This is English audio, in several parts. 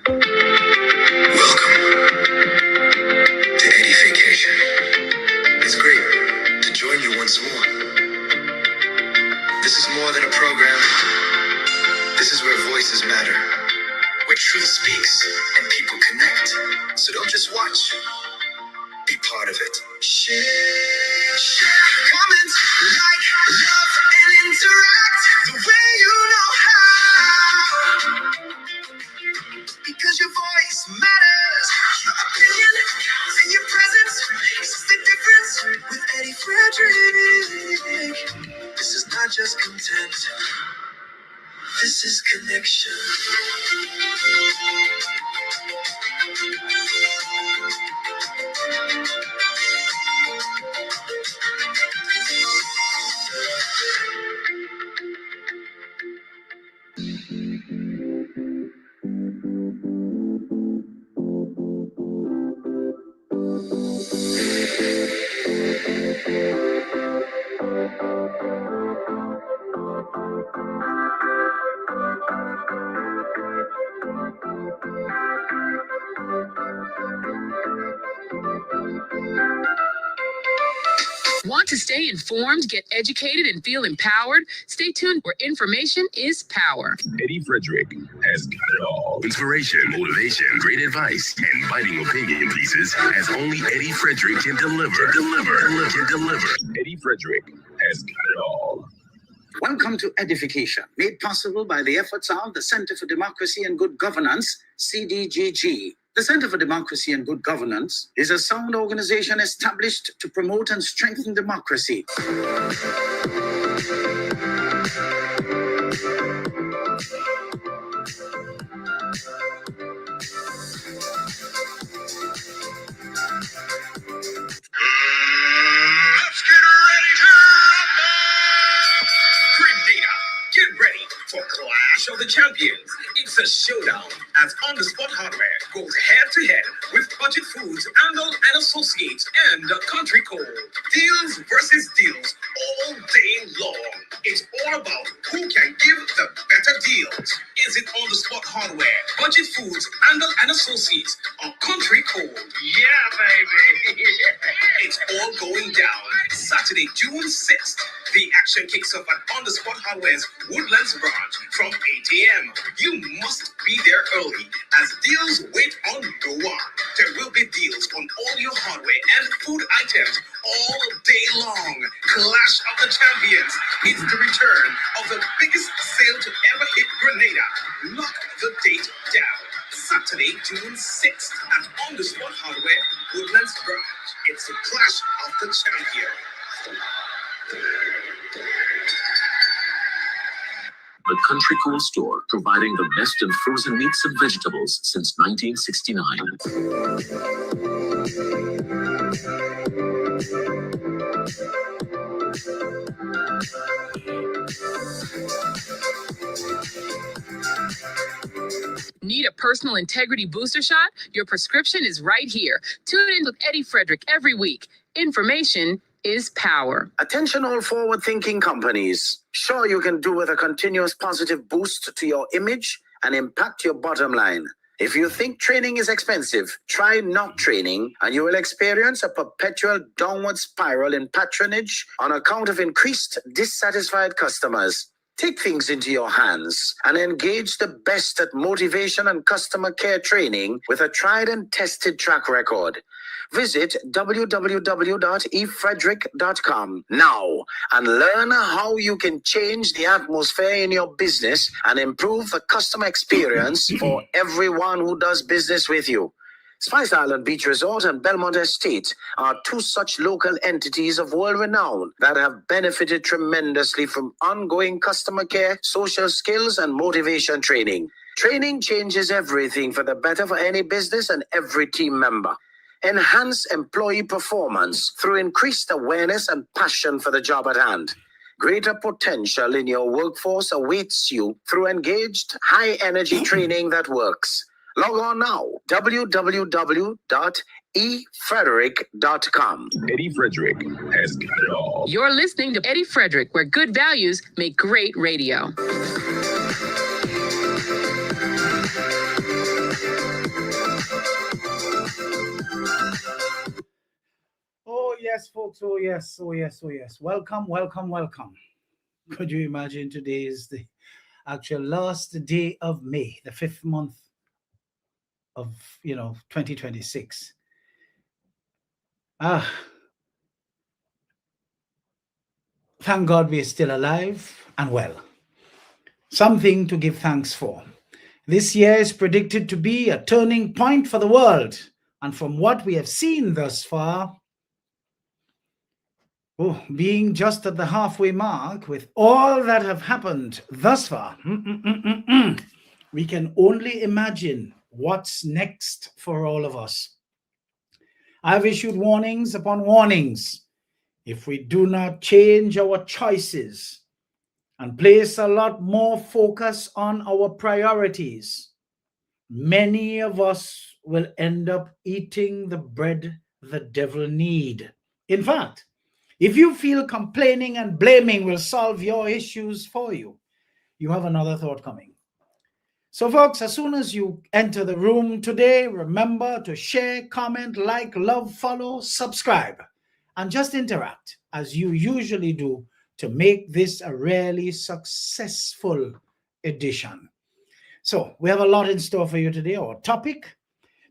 to EDDIE-FICATIon. It's great to join you once more. This is more than a program. This is where voices matter, where truth speaks and people connect. So don't just watch, be part of it. Share, comment, like, love, and interact the way you know how. Because your voice matters, your opinion and your presence makes the difference. With Eddie Frederick, this is not just content, this is connection. Want to stay informed, get educated, and feel empowered? Stay tuned where information is power. Eddie Frederick has got it all. Inspiration, motivation, great advice, and biting opinion pieces as only Eddie Frederick can deliver. Eddie Frederick has got it all. Welcome to EDDIE-FICATIon, made possible by the efforts of the Center for Democracy and Good Governance, CDGG. The Center for Democracy and Good Governance is a sound organization established to promote and strengthen democracy. Let's get ready to rumble! Grenada, get ready for Clash of the Champions. It's a showdown as On-the-Spot Hardware goes head-to-head with Budget Foods, Angle and Associates, and Country Code. Deals versus deals all day long. It's all about who can give the better deals. Is it On-the-Spot Hardware, Budget Foods, Angle and Associates, or Country Code? Yeah, baby. It's all going down Saturday, June 6th. The action kicks off at On-the-Spot Hardware's Woodlands branch from 8 a.m. You must be there early as deals wait on no one. There will be deals on all your hardware and food items all day long. Clash of the Champions is the return of the biggest sale to ever hit Grenada. Lock the date down. Saturday, June 6th at On-the-Spot Hardware, Woodlands branch. It's the Clash of the Champions. The Country Cool Store, providing the best in frozen meats and vegetables since 1969. Need a personal integrity booster shot? Your prescription is right here. Tune in with Eddie Frederick every week. Information is power. Attention all forward-thinking companies. Sure, you can do with a continuous positive boost to your image and impact your bottom line. If you think training is expensive, try not training and you will experience a perpetual downward spiral in patronage on account of increased dissatisfied customers. Take things into your hands and engage the best at motivation and customer care training with a tried and tested track record. Visit www.efrederick.com now and learn how you can change the atmosphere in your business and improve the customer experience for everyone who does business with you. Spice Island Beach Resort and Belmont Estate are two such local entities of world renown that have benefited tremendously from ongoing customer care, social skills, and motivation training. Training changes everything for the better for any business and every team member. Enhance employee performance through increased awareness and passion for the job at hand. Greater potential in your workforce awaits you through engaged, high-energy training that works. Log on now, www.efrederick.com. Eddie Frederick has got it all. You're listening to Eddie Frederick, where good values make great radio. folks. Oh, yes. Oh, yes. Oh, yes. Welcome, welcome, welcome. Could you imagine today is the actual last day of May, the 5th month of, 2026. Thank God we're still alive and well. Something to give thanks for. This year is predicted to be a turning point for the world. And from what we have seen thus far, being just at the halfway mark with all that have happened thus far, we can only imagine what's next for all of us. I've issued warnings upon warnings. If we do not change our choices and place a lot more focus on our priorities, many of us will end up eating the bread the devil need. In fact, if you feel complaining and blaming will solve your issues for you, you have another thought coming. So folks, as soon as you enter the room today, remember to share, comment, like, love, follow, subscribe, and just interact as you usually do to make this a really successful edition. So we have a lot in store for you today. Our topic,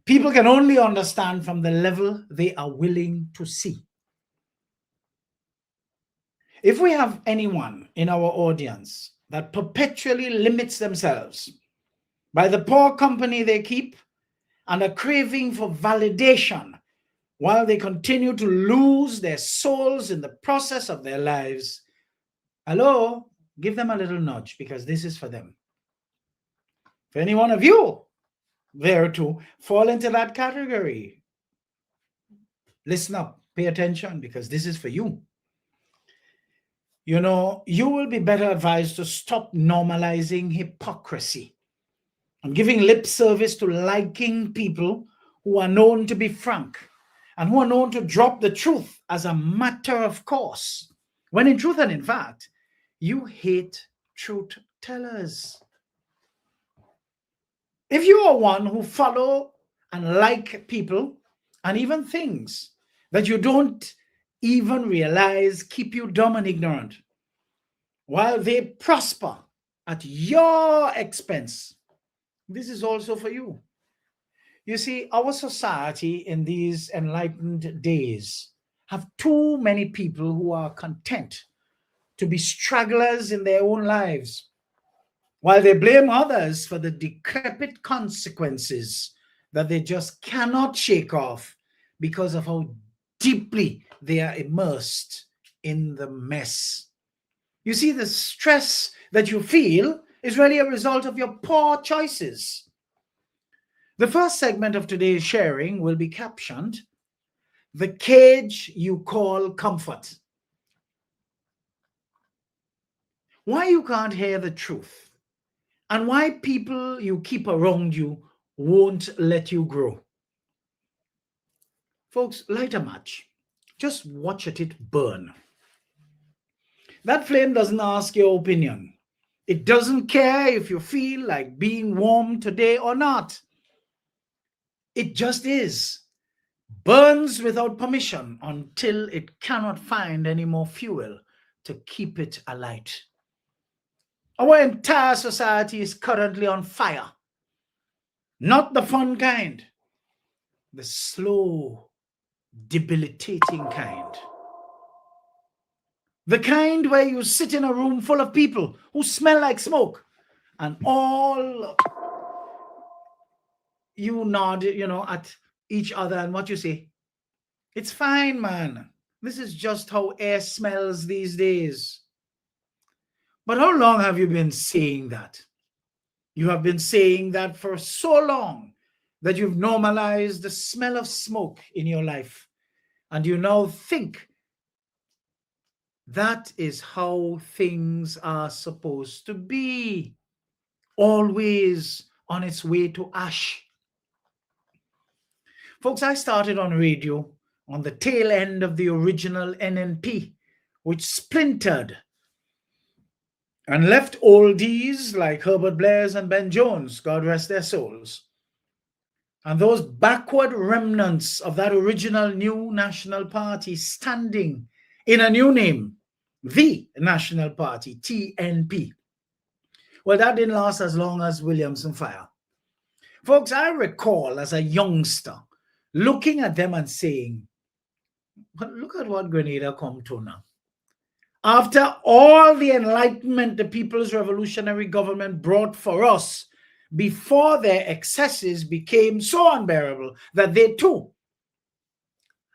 people can only understand from the level they are willing to see. If we have anyone in our audience that perpetually limits themselves by the poor company they keep and a craving for validation while they continue to lose their souls in the process of their lives, hello, give them a little nudge because this is for them. If any one of you there to fall into that category, listen up, pay attention because this is for you. You will be better advised to stop normalizing hypocrisy and giving lip service to liking people who are known to be frank and who are known to drop the truth as a matter of course, when in truth and in fact, you hate truth tellers. If you are one who follow and like people and even things that you don't even realize keep you dumb and ignorant, while they prosper at your expense, this is also for you. You see, our society in these enlightened days have too many people who are content to be stragglers in their own lives, while they blame others for the decrepit consequences that they just cannot shake off because of how deeply they are immersed in the mess. You see, the stress that you feel is really a result of your poor choices. The first segment of today's sharing will be captioned, "The Cage You Call Comfort." Why you can't hear the truth and why people you keep around you won't let you grow. Folks, light a match. Just watch it burn. That flame doesn't ask your opinion. It doesn't care if you feel like being warm today or not. It just is. Burns without permission until it cannot find any more fuel to keep it alight. Our entire society is currently on fire. Not the fun kind, the slow, debilitating kind. The kind where you sit in a room full of people who smell like smoke and all you nod, at each other and what you say, "It's fine, man. This is just how air smells these days." But how long have you been saying that? You have been saying that for so long that you've normalized the smell of smoke in your life. And you now think that is how things are supposed to be, always on its way to ash. Folks, I started on radio on the tail end of the original NNP, which splintered and left oldies like Herbert Blair's and Ben Jones, God rest their souls, And those backward remnants of that original new national party standing in a new name, the National Party, TNP. Well, that didn't last as long as Williamson Fire. Folks, I recall as a youngster looking at them and saying, but look at what Grenada come to now. After all the enlightenment the People's Revolutionary Government brought for us, before their excesses became so unbearable that they too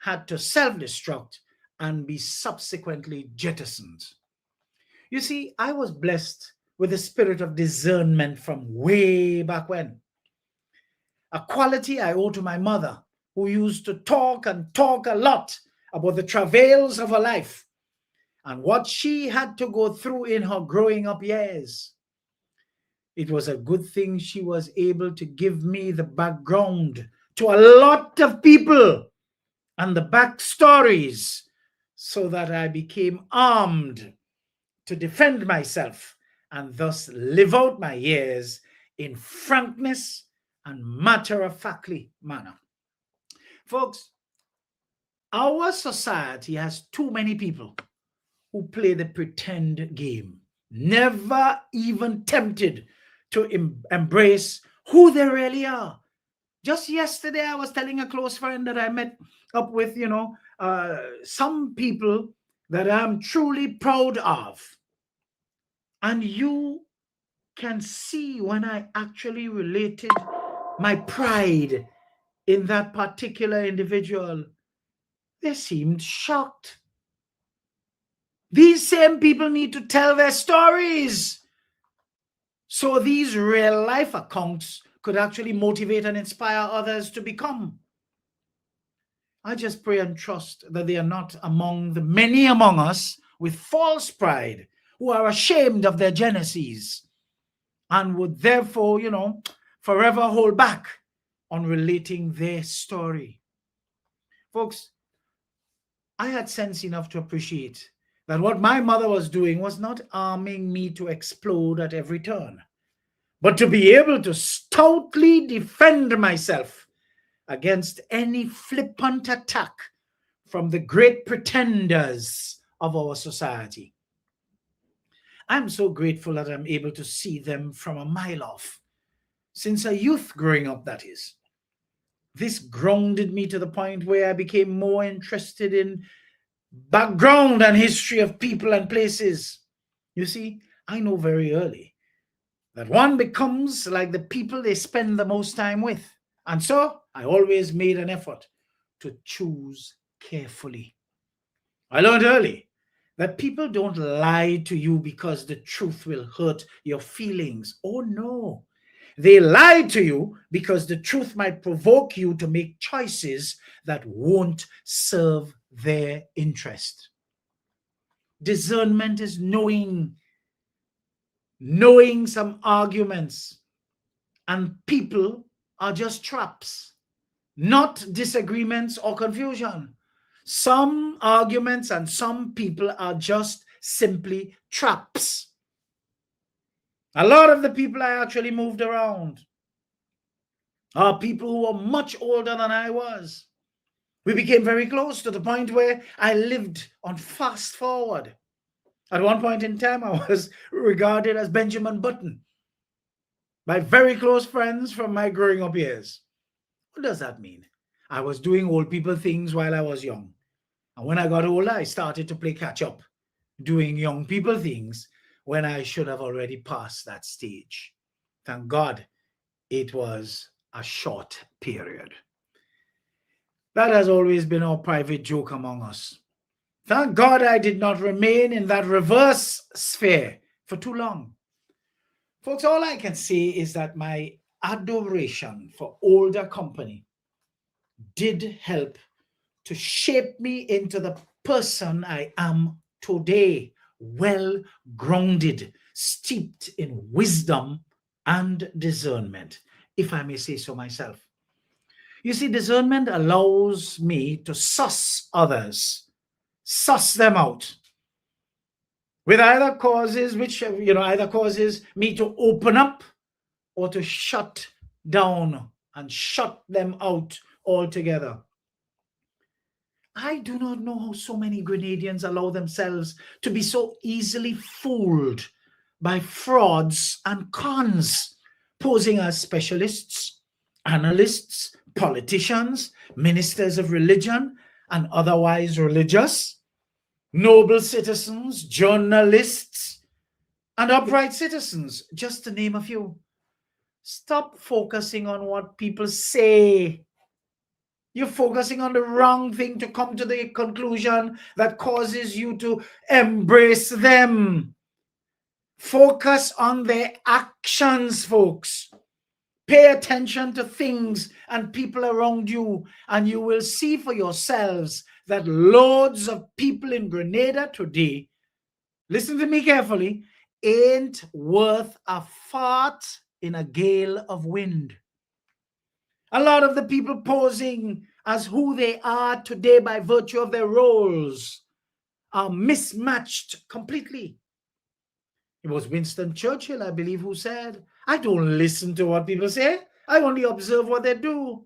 had to self-destruct and be subsequently jettisoned. You see, I was blessed with the spirit of discernment from way back when. A quality I owe to my mother, who used to talk and talk a lot about the travails of her life and what she had to go through in her growing up years. It was a good thing she was able to give me the background to a lot of people and the backstories so that I became armed to defend myself and thus live out my years in frankness and matter-of-factly manner. Folks, our society has too many people who play the pretend game, never even tempted to embrace who they really are. Just yesterday, I was telling a close friend that I met up with, some people that I'm truly proud of. And you can see when I actually related my pride in that particular individual, they seemed shocked. These same people need to tell their stories. So these real life accounts could actually motivate and inspire others to become. I just pray and trust that they are not among the many among us with false pride who are ashamed of their genesis and would therefore, forever hold back on relating their story. Folks, I had sense enough to appreciate that what my mother was doing was not arming me to explode at every turn, but to be able to stoutly defend myself against any flippant attack from the great pretenders of our society. I'm so grateful that I'm able to see them from a mile off, since a youth growing up, that is. This grounded me to the point where I became more interested in background and history of people and places. You see, I know very early that one becomes like the people they spend the most time with. And so I always made an effort to choose carefully. I learned early that people don't lie to you because the truth will hurt your feelings. Oh no. They lie to you because the truth might provoke you to make choices that won't serve their interest. Discernment is knowing some arguments and people are just traps, not disagreements or confusion. Some arguments and some people are just simply traps. A lot of the people I actually moved around are people who were much older than I was. We became very close to the point where I lived on fast forward. At one point in time, I was regarded as Benjamin Button by very close friends from my growing up years. What does that mean? I was doing old people things while I was young. And when I got older, I started to play catch up, doing young people things when I should have already passed that stage. Thank God it was a short period. That has always been our private joke among us. Thank God I did not remain in that reverse sphere for too long. Folks, all I can say is that my adoration for older company did help to shape me into the person I am today, well grounded, steeped in wisdom and discernment, if I may say so myself. You see, discernment allows me to suss others, suss them out, with either causes either causes me to open up or to shut down and shut them out altogether. I do not know how so many Grenadians allow themselves to be so easily fooled by frauds and cons, posing as specialists, analysts, politicians, ministers of religion, and otherwise religious, noble citizens, journalists, and upright citizens, just to name a few. Stop focusing on what people say. You're focusing on the wrong thing to come to the conclusion that causes you to embrace them. Focus on their actions, folks. Pay attention to things and people around you, and you will see for yourselves that loads of people in Grenada today, listen to me carefully, ain't worth a fart in a gale of wind. A lot of the people posing as who they are today by virtue of their roles are mismatched completely. It was Winston Churchill, I believe, who said, I don't listen to what people say. I only observe what they do.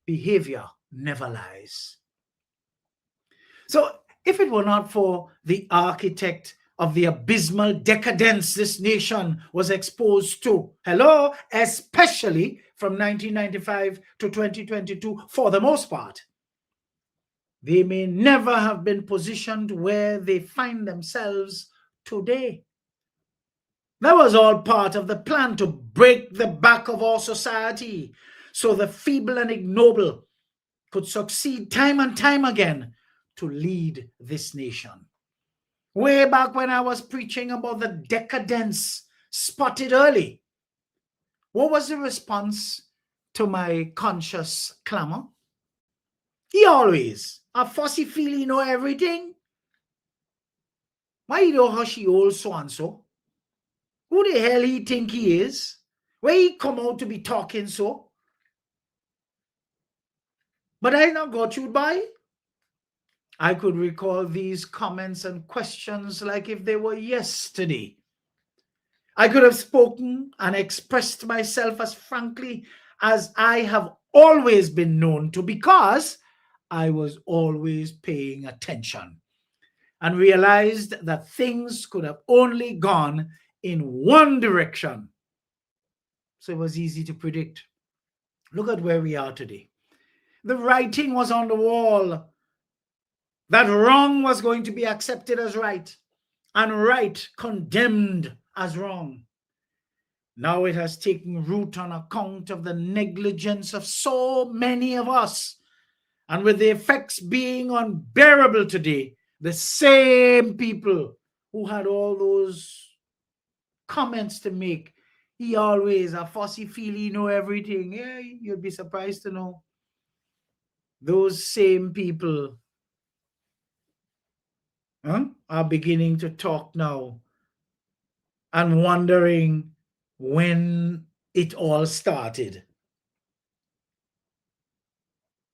Behavior never lies. So if it were not for the architect of the abysmal decadence this nation was exposed to, especially from 1995 to 2022, for the most part, they may never have been positioned where they find themselves today. That was all part of the plan to break the back of our society so the feeble and ignoble could succeed time and time again to lead this nation. Way back when I was preaching about the decadence spotted early, what was the response to my conscious clamor? He always, a fussy feely know everything. Why you know how she old so-and-so? Who the hell he think he is? Where he come out to be talking so? But I not got you by. I could recall these comments and questions like if they were yesterday. I could have spoken and expressed myself as frankly as I have always been known to, because I was always paying attention and realized that things could have only gone in one direction. So it was easy to predict. Look at where we are today. The writing was on the wall that wrong was going to be accepted as right and right condemned as wrong. Now it has taken root on account of the negligence of so many of us, and with the effects being unbearable today, the same people who had all those comments to make, he always a fussy feely know everything. Yeah, you'd be surprised to know those same people are beginning to talk now and wondering when it all started.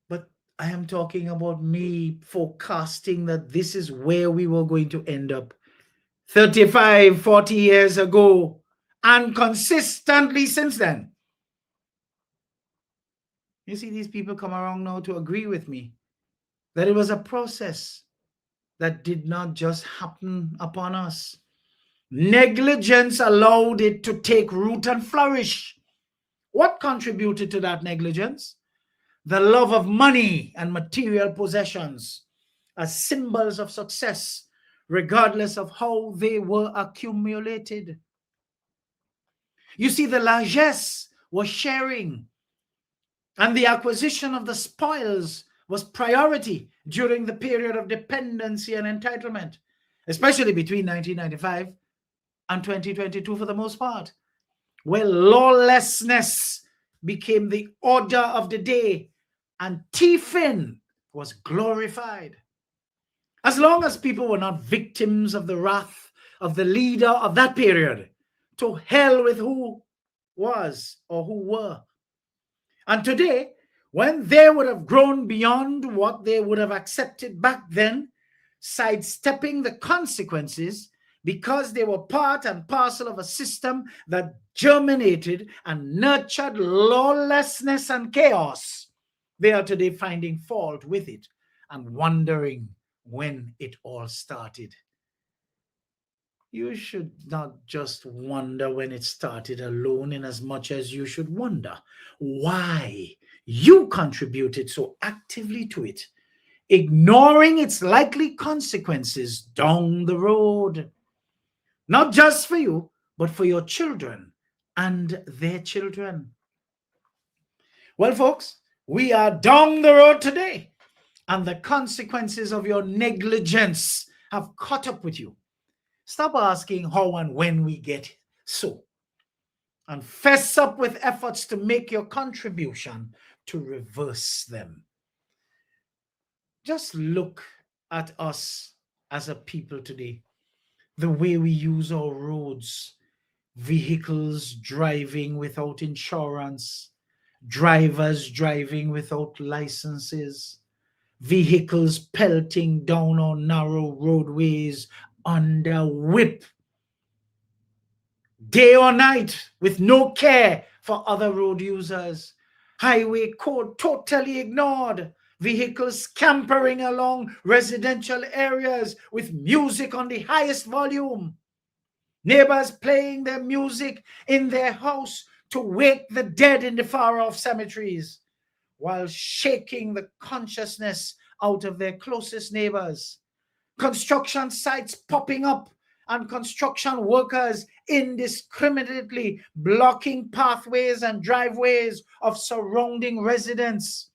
But I am talking about me forecasting that this is where we were going to end up 35, 40 years ago, and consistently since then. You see, these people come around now to agree with me that it was a process that did not just happen upon us. Negligence allowed it to take root and flourish. What contributed to that negligence? The love of money and material possessions as symbols of success, regardless of how they were accumulated. You see, the largesse was sharing, and the acquisition of the spoils was priority during the period of dependency and entitlement, especially between 1995 and 2022 for the most part, where lawlessness became the order of the day and thieving was glorified. As long as people were not victims of the wrath of the leader of that period, to hell with who was or who were. And today, when they would have grown beyond what they would have accepted back then, sidestepping the consequences because they were part and parcel of a system that germinated and nurtured lawlessness and chaos. They are today finding fault with it and wondering when it all started. You should not just wonder when it started alone, in as much as you should wonder why you contributed so actively to it, ignoring its likely consequences down the road. Not just for you, but for your children and their children. Well, folks, we are down the road today, and the consequences of your negligence have caught up with you. Stop asking how and when we get so, and fess up with efforts to make your contribution to reverse them. Just look at us as a people today, the way we use our roads, vehicles driving without insurance, drivers driving without licenses, vehicles pelting down our narrow roadways under whip, day or night, with no care for other road users, highway code totally ignored, vehicles scampering along residential areas with music on the highest volume, neighbors playing their music in their house to wake the dead in the far-off cemeteries, while shaking the consciousness out of their closest neighbors. Construction sites popping up and construction workers indiscriminately blocking pathways and driveways of surrounding residents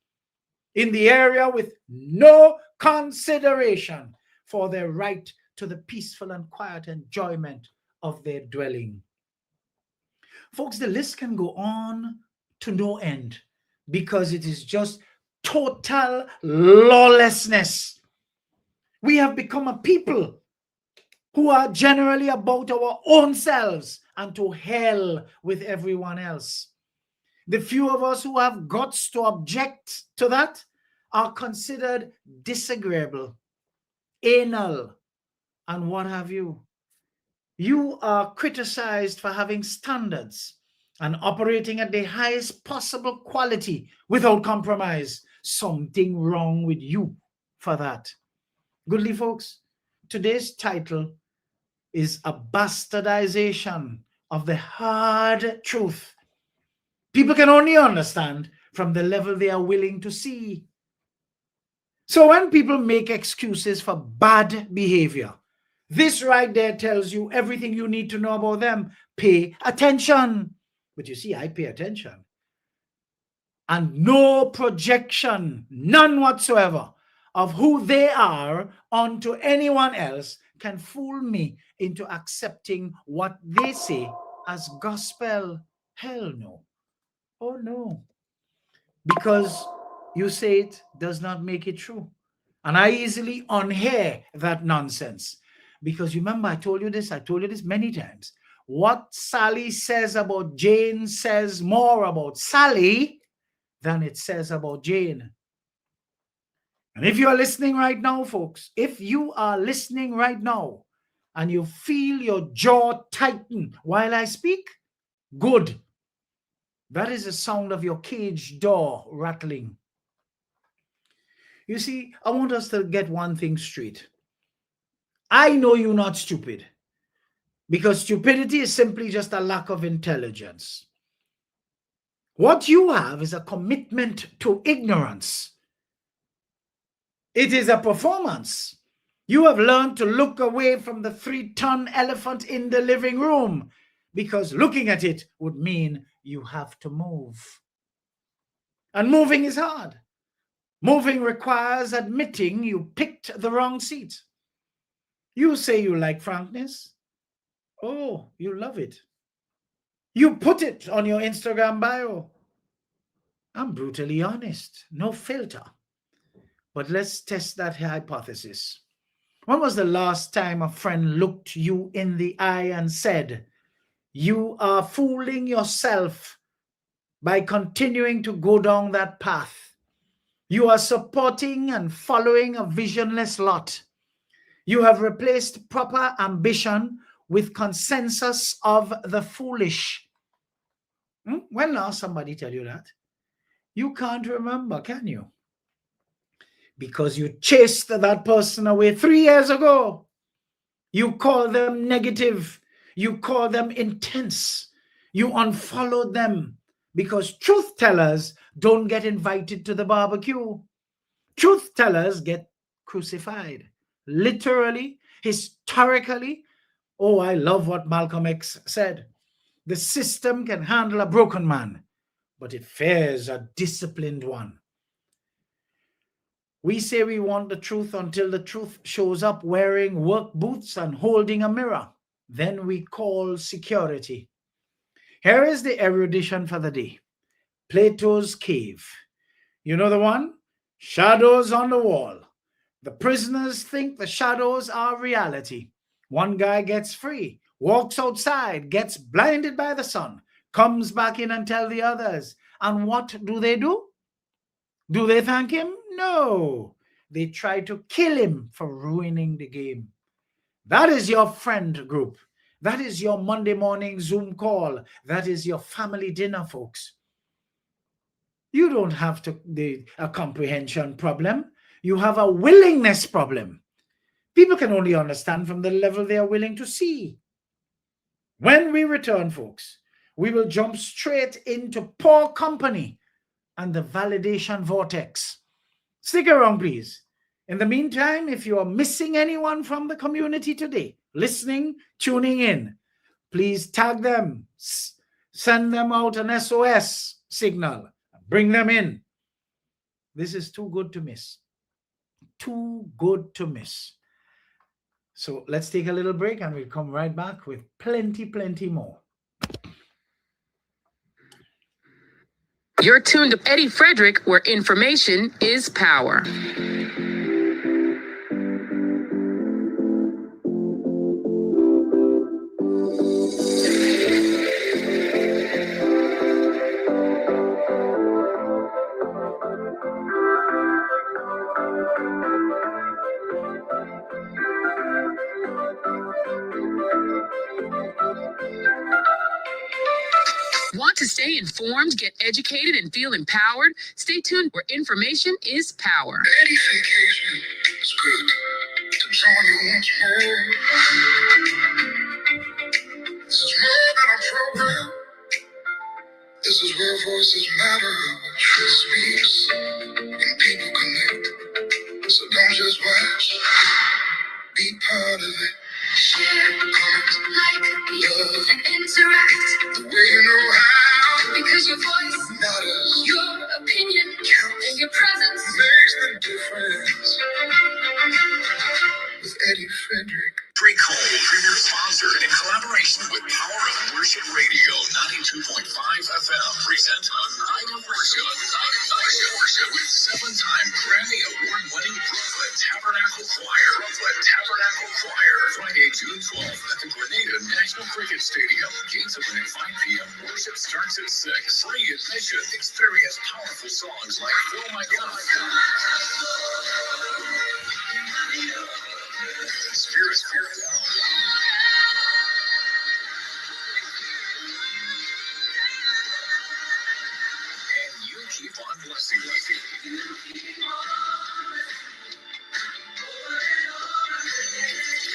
in the area with no consideration for their right to the peaceful and quiet enjoyment of their dwelling. Folks, the list can go on to no end because it is just total lawlessness. We have become a people who are generally about our own selves and to hell with everyone else. The few of us who have guts to object to that are considered disagreeable, anal, and what have you. You are criticized for having standards and operating at the highest possible quality without compromise. Something wrong with you for that. Goodly folks, today's title is a bastardization of the hard truth people can only understand from the level they are willing to see. So when people make excuses for bad behavior, this right there tells you everything you need to know about them. Pay attention. But you see, I pay attention. And no projection, none whatsoever, of who they are onto anyone else can fool me into accepting what they say as gospel. Hell no. Oh no. Because you say it does not make it true. And I easily unhear that nonsense. Because remember, I told you this many times. What Sally says about Jane says more about Sally than it says about Jane. And if you are listening right now, folks, if you are listening right now and you feel your jaw tighten while I speak, good. That is the sound of your cage door rattling. You see, I want us to get one thing straight. I know you're not stupid, because stupidity is simply just a lack of intelligence. What you have is a commitment to ignorance. It is a performance. You have learned to look away from the 3-ton elephant in the living room because looking at it would mean you have to move. And moving is hard. Moving requires admitting you picked the wrong seat. You say you like frankness. Oh, you love it. You put it on your Instagram bio. I'm brutally honest, no filter. But let's test that hypothesis. When was the last time a friend looked you in the eye and said, you are fooling yourself by continuing to go down that path? You are supporting and following a visionless lot. You have replaced proper ambition with consensus of the foolish. When last somebody tell you that? You can't remember, can you? Because you chased that person away 3 years ago. You call them negative. You call them intense. You unfollowed them because truth tellers don't get invited to the barbecue. Truth tellers get crucified. Literally, historically. Oh, I love what Malcolm X said. The system can handle a broken man, but it fears a disciplined one. We say we want the truth until the truth shows up wearing work boots and holding a mirror. Then we call security. Here is the erudition for the day. Plato's cave. You know the one? Shadows on the wall. The prisoners think the shadows are reality. One guy gets free, walks outside, gets blinded by the sun, comes back in and tells the others. And what do? Do they thank him? No. They try to kill him for ruining the game. That is your friend group. That is your Monday morning Zoom call. That is your family dinner, folks. You don't have a comprehension problem. You have a willingness problem. People can only understand from the level they are willing to see. When we return, folks, we will jump straight into poor company and the validation vortex. Stick around, please. In the meantime, if you are missing anyone from the community today, listening, tuning in, please tag them, send them out an SOS signal, bring them in. This is too good to miss. Too good to miss. So let's take a little break and we'll come right back with plenty more. You're tuned to Eddie Frederick, where information is power. Want to stay informed, get educated, and feel empowered? Stay tuned where information is power. EDDIE-FICATIon is good to join you once more. This is more than a program. This is where voices matter, where truth speaks, and people connect. So don't just watch, be part of it. Share, comment, like, love, and interact the way you know how. Because your voice matters, your opinion counts, and your presence makes the difference. With Eddie Frederick. Recall, premier sponsor in collaboration with Power of Worship Radio 92.5 FM present A Night of Worship. Worship with 7-time Grammy Award-winning Brooklyn Tabernacle Choir. Friday, June 12th at the Grenada National Cricket Stadium. Gates open at 5 p.m. Worship starts at 6. Free admission. Experience powerful songs like Oh My God. Spirit. And you keep on blessing.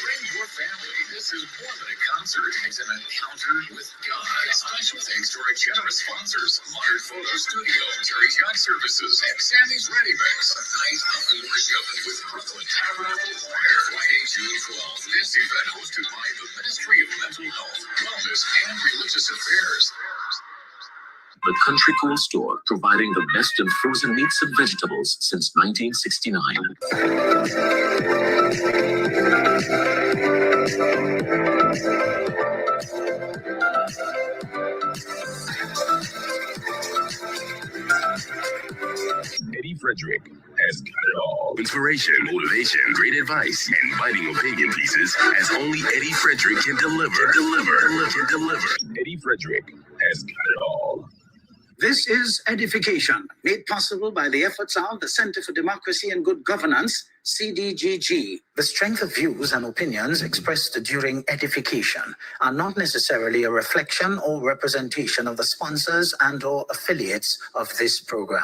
Bring your family. This is more than a concert. It's an encounter with God. Special thanks to our generous sponsors, Modern Photo Studio, Terry's Yacht Services, and Sammy's Ready Mix. A night of worship with Brooklyn Tabernacle Choir. Friday, June 12th. This event hosted by the Ministry of Mental Health, Wellness, and Religious Affairs. The Country Cool Store, providing the best in frozen meats and vegetables since 1969. Eddie Frederick has got it all. Inspiration, motivation, great advice, and biting opinion pieces as only Eddie Frederick can deliver. Eddie Frederick has got it all. This is Edification, made possible by the efforts of the Center for Democracy and Good Governance, CDGG. The strength of views and opinions expressed during edification are not necessarily a reflection or representation of the sponsors and or affiliates of this program.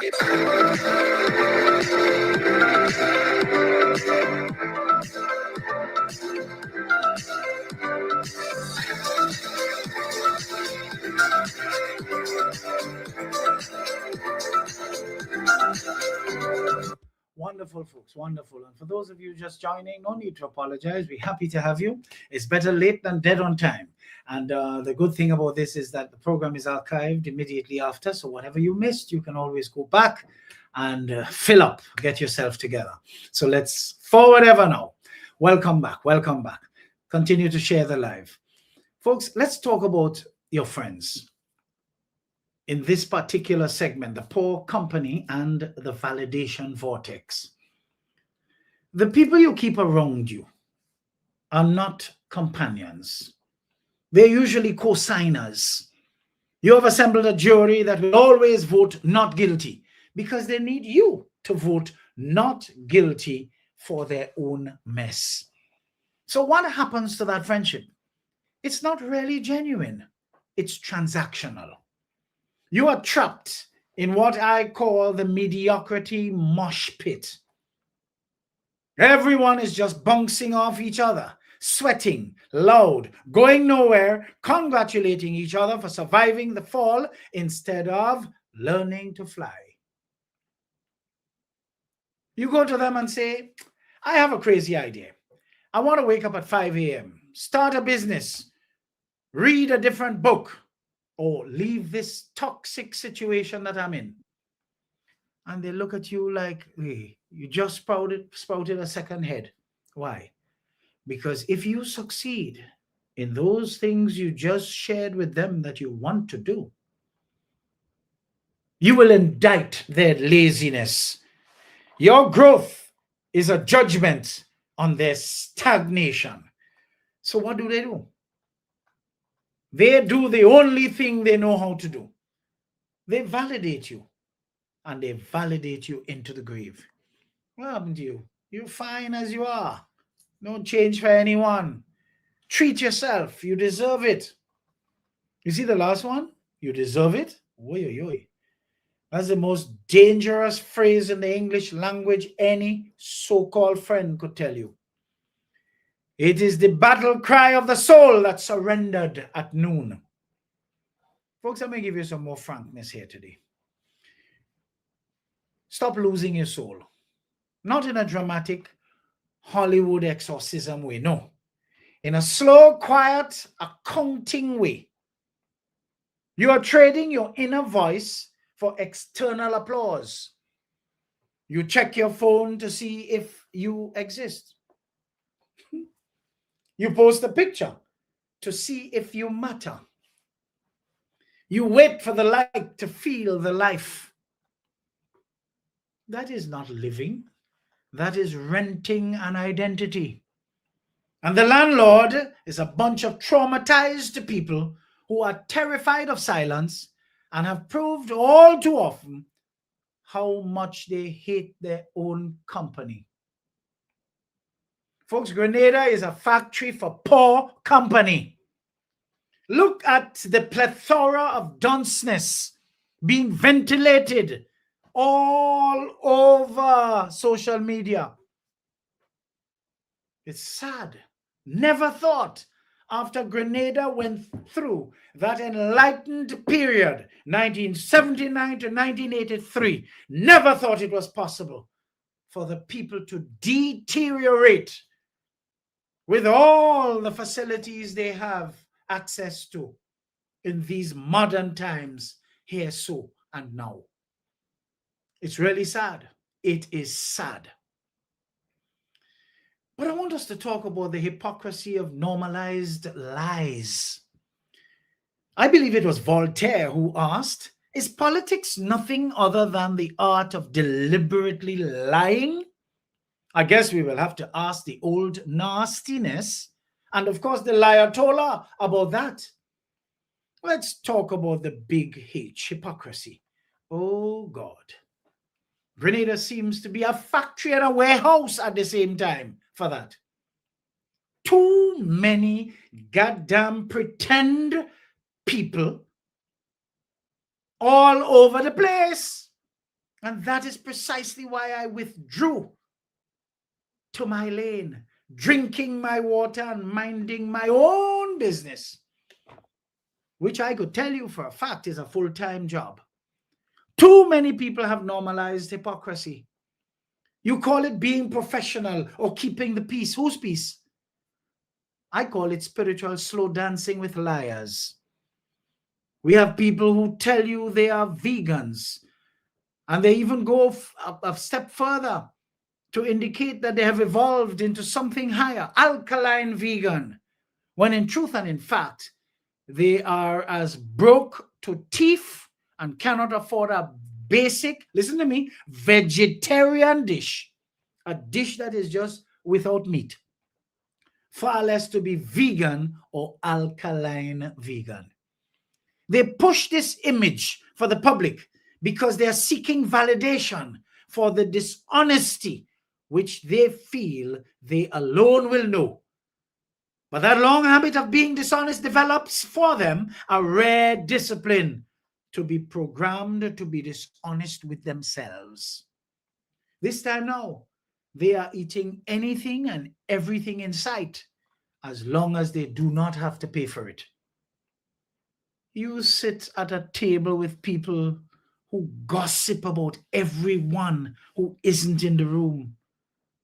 Wonderful, folks. Wonderful. And for those of you just joining, no need to apologize. We're happy to have you. It's better late than dead on time. And the good thing about this is that the program is archived immediately after. So whatever you missed, you can always go back and fill up, get yourself together. So let's forward ever now. Welcome back. Welcome back. Continue to share the live. Folks, let's talk about your friends. In this particular segment, the poor company and the validation vortex. The people you keep around you are not companions. They're usually co-signers. You have assembled a jury that will always vote not guilty because they need you to vote not guilty for their own mess. So what happens to that friendship? It's not really genuine. It's transactional. You are trapped in what I call the mediocrity mosh pit. Everyone is just bouncing off each other, sweating, loud, going nowhere, congratulating each other for surviving the fall instead of learning to fly. You go to them and say, I have a crazy idea. I want to wake up at 5 a.m., start a business, read a different book, or leave this toxic situation that I'm in. And they look at you like, hey, you just sprouted a second head. Why? Because if you succeed in those things you just shared with them that you want to do, you will indict their laziness. Your growth is a judgment on their stagnation. So what do? They do the only thing they know how to do. They validate you, and they validate you into the grave. What happened to you? You're fine as you are. No change for anyone. Treat yourself. You deserve it. You see the last one? You deserve it? Oy, oy, oy. That's the most dangerous phrase in the English language any so-called friend could tell you. It is the battle cry of the soul that surrendered at noon. Folks, I'm going to give you some more frankness here today. Stop losing your soul. Not in a dramatic Hollywood exorcism way, no. In a slow, quiet, accounting way. You are trading your inner voice for external applause. You check your phone to see if you exist. You post a picture to see if you matter. You wait for the like to feel the life. That is not living. That is renting an identity. And the landlord is a bunch of traumatized people who are terrified of silence and have proved all too often how much they hate their own company. Folks, Grenada is a factory for poor company. Look at the plethora of dunceness being ventilated all over social media. It's sad. Never thought after Grenada went through that enlightened period, 1979 to 1983, never thought it was possible for the people to deteriorate with all the facilities they have access to in these modern times, here, so, and now. It's really sad. It is sad. But I want us to talk about the hypocrisy of normalized lies. I believe it was Voltaire who asked, is politics nothing other than the art of deliberately lying? I guess we will have to ask the old nastiness and, of course, the Liatola about that. Let's talk about the big H, hypocrisy. Oh God. Grenada seems to be a factory and a warehouse at the same time for that. Too many goddamn pretend people all over the place. And that is precisely why I withdrew to my lane, drinking my water and minding my own business, which I could tell you for a fact is a full-time job. Too many people have normalized hypocrisy. You call it being professional or keeping the peace. Whose peace? I call it spiritual slow dancing with liars. We have people who tell you they are vegans, and they even go a step further to indicate that they have evolved into something higher, alkaline vegan, when in truth and in fact, they are as broke to teeth and cannot afford a basic, listen to me, vegetarian dish, a dish that is just without meat, far less to be vegan or alkaline vegan. They push this image for the public because they are seeking validation for the dishonesty which they feel they alone will know. But that long habit of being dishonest develops for them a rare discipline to be programmed to be dishonest with themselves. This time now, they are eating anything and everything in sight as long as they do not have to pay for it. You sit at a table with people who gossip about everyone who isn't in the room.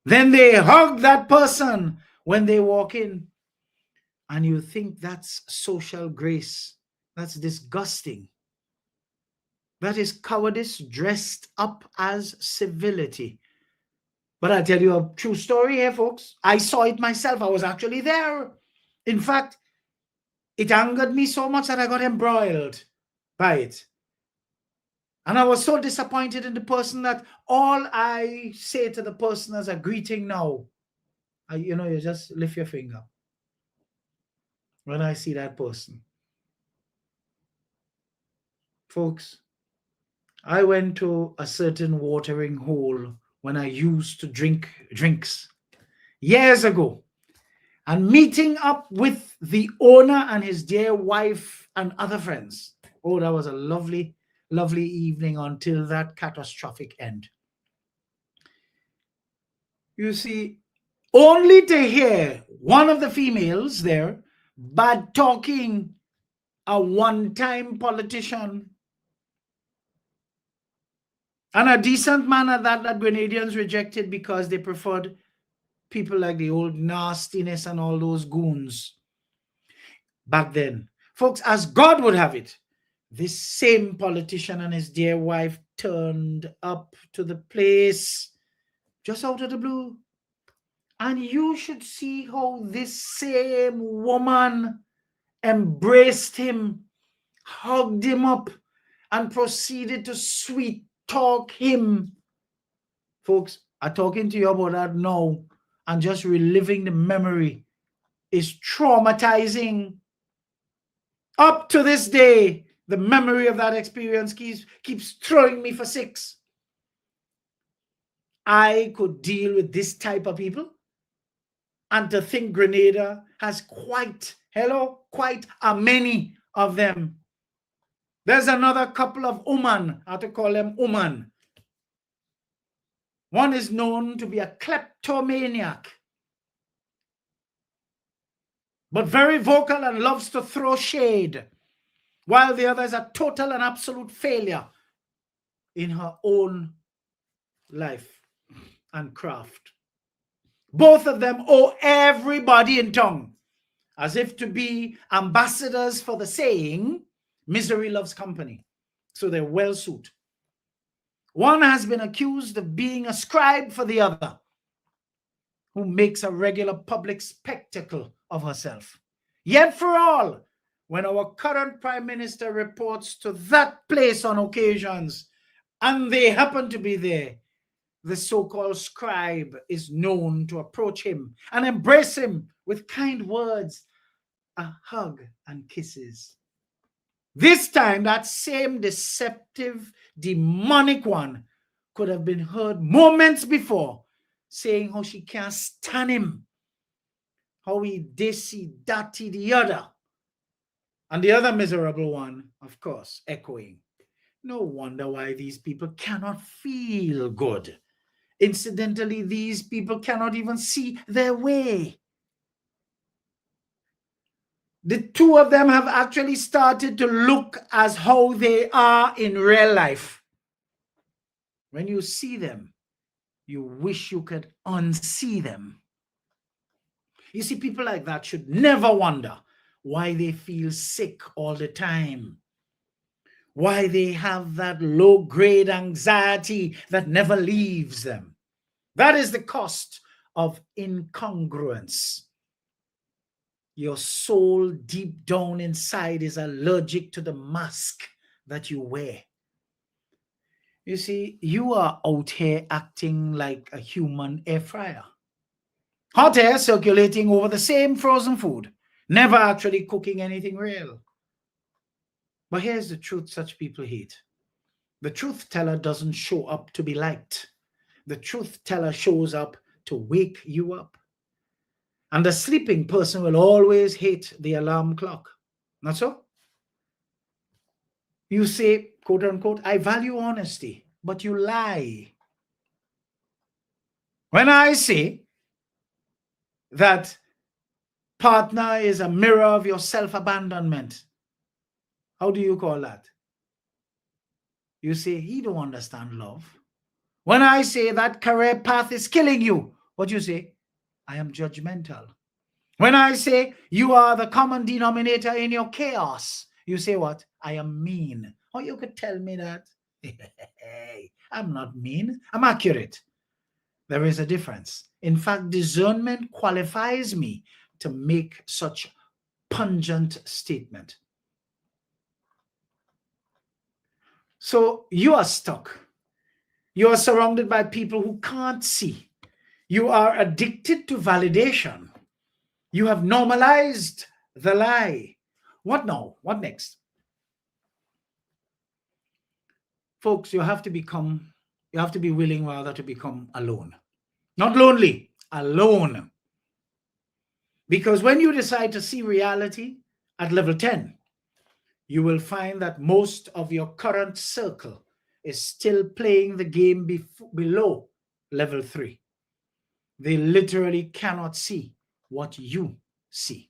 Then they hug that person when they walk in. And you think that's social grace. That's disgusting. That is cowardice dressed up as civility. But I'll tell you a true story here, folks. I saw it myself. I was actually there. In fact, it angered me so much that I got embroiled by it. And I was so disappointed in the person that all I say to the person as a greeting now, you just lift your finger when I see that person. Folks, I went to a certain watering hole when I used to drink drinks years ago, and meeting up with the owner and his dear wife and other friends. Oh, that was a lovely, lovely evening until that catastrophic end. You see, only to hear one of the females there bad talking a one-time politician and a decent man at that Grenadians rejected because they preferred people like the old nastiness and all those goons back then. Folks, as God would have it, this same politician and his dear wife turned up to the place just out of the blue. And you should see how this same woman embraced him, hugged him up, and proceeded to sweet talk him. Folks, I'm talking to you about that now, and just reliving the memory is traumatizing. Up to this day, the memory of that experience keeps throwing me for six. I could deal with this type of people, and to think Grenada has quite a many of them. There's another couple of women, I have to call them women. One is known to be a kleptomaniac, but very vocal and loves to throw shade, while the other is a total and absolute failure in her own life and craft. Both of them owe everybody in town, as if to be ambassadors for the saying, misery loves company. So they're well suited. One has been accused of being a scribe for the other, who makes a regular public spectacle of herself. Yet for all, when our current Prime Minister reports to that place on occasions, and they happen to be there, the so-called scribe is known to approach him and embrace him with kind words, a hug and kisses. This time, that same deceptive, demonic one could have been heard moments before saying how she can't stand him, how he this, he that, he the other. And the other miserable one, of course, echoing. No wonder why these people cannot feel good. Incidentally, these people cannot even see their way. The two of them have actually started to look as how they are in real life. When you see them, you wish you could unsee them. You see, people like that should never wonder why they feel sick all the time, why they have that low-grade anxiety that never leaves them. That is the cost of incongruence. Your soul deep down inside is allergic to the mask that you wear. You see, you are out here acting like a human air fryer. Hot air circulating over the same frozen food, never actually cooking anything real. But here's the truth such people hate. The truth teller doesn't show up to be liked. The truth teller shows up to wake you up. And the sleeping person will always hate the alarm clock. Not so? You say, quote unquote, I value honesty, but you lie. When I say that partner is a mirror of your self-abandonment, how do you call that? You say, he don't understand love. When I say that career path is killing you, what do you say? I am judgmental. When I say you are the common denominator in your chaos, you say what? I am mean. Or you could tell me that. Hey, I'm not mean. I'm accurate. There is a difference. In fact, discernment qualifies me to make such pungent statement. So you are stuck. You are surrounded by people who can't see. You are addicted to validation. You have normalized the lie. What now? What next? Folks, you have to be willing rather to become alone. Not lonely, alone. Because when you decide to see reality at level 10, you will find that most of your current circle is still playing the game below level 3. They literally cannot see what you see.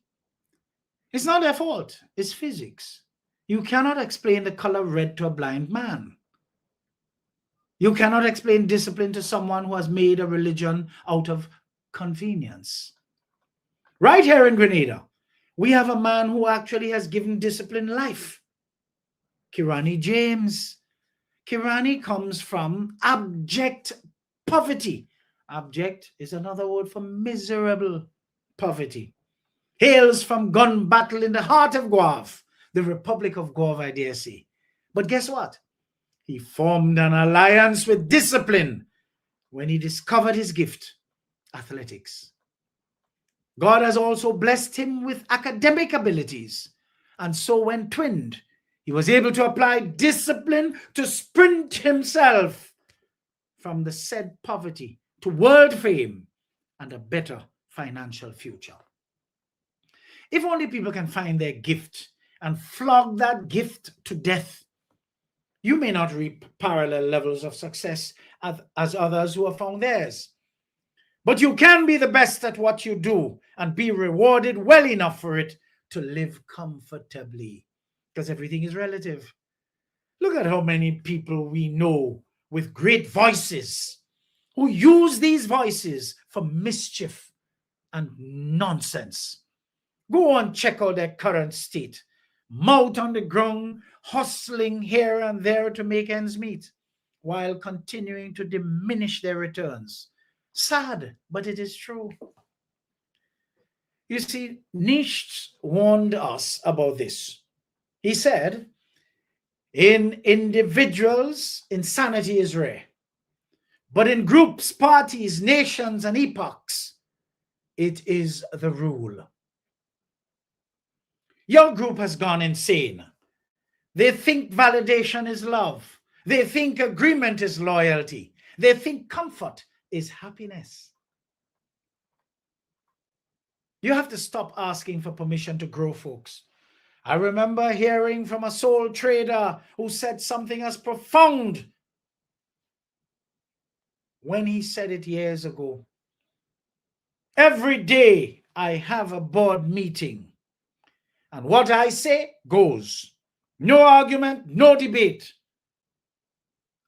It's not their fault. It's physics. You cannot explain the color red to a blind man. You cannot explain discipline to someone who has made a religion out of convenience. Right here in Grenada, we have a man who actually has given discipline life. Kirani James. Kirani comes from abject poverty. Abject is another word for miserable poverty. Hails from gun battle in the heart of Guave, the Republic of Guave, I dare say. But guess what? He formed an alliance with discipline when he discovered his gift, athletics. God has also blessed him with academic abilities. And so when twinned, he was able to apply discipline to sprint himself from the said poverty to world fame and a better financial future. If only people can find their gift and flog that gift to death, you may not reap parallel levels of success as others who have found theirs. But you can be the best at what you do and be rewarded well enough for it to live comfortably, because everything is relative. Look at how many people we know with great voices who use these voices for mischief and nonsense. Go and check out their current state. Mouth on the ground, hustling here and there to make ends meet, while continuing to diminish their returns. Sad, but it is true. You see, Nietzsche warned us about this. He said, in individuals, insanity is rare. But in groups, parties, nations, and epochs, it is the rule. Your group has gone insane. They think validation is love. They think agreement is loyalty. They think comfort is happiness. You have to stop asking for permission to grow, folks. I remember hearing from a sole trader who said something as profound when he said it years ago. Every day I have a board meeting, and what I say goes. No argument, no debate.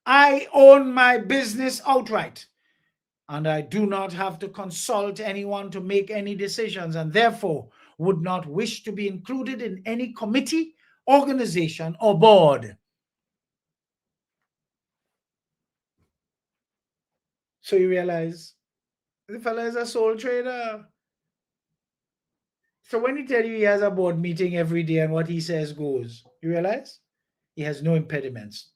I own my business outright, and I do not have to consult anyone to make any decisions, and therefore would not wish to be included in any committee, organization, or board. So you realize the fella is a sole trader. So when he tell you he has a board meeting every day and what he says goes, you realize he has no impediments.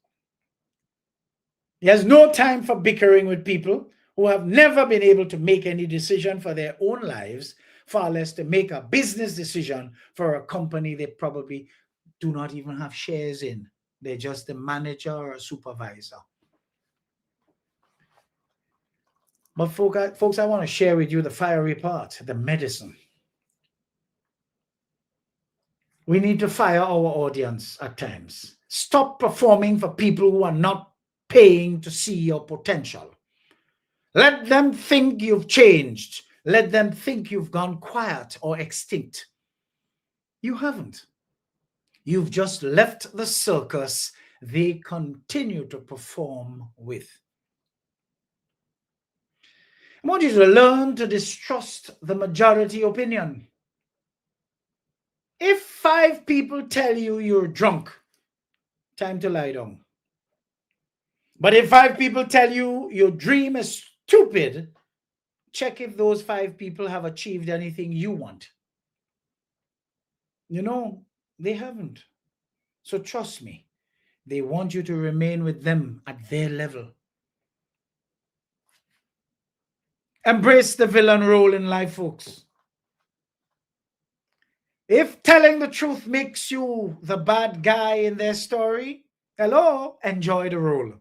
He has no time for bickering with people who have never been able to make any decision for their own lives, far less to make a business decision for a company they probably do not even have shares in. They're just the manager or a supervisor. But folks, I want to share with you the fiery part, the medicine. We need to fire our audience at times. Stop performing for people who are not paying to see your potential. Let them think you've changed. Let them think you've gone quiet or extinct. You haven't. You've just left the circus they continue to perform with. I want you to learn to distrust the majority opinion. If 5 people tell you you're drunk, time to lie down. But if 5 people tell you your dream is stupid, check if those 5 people have achieved anything you want. You know, they haven't. So trust me, they want you to remain with them at their level. Embrace the villain role in life, folks. If telling the truth makes you the bad guy in their story, hello, enjoy the role.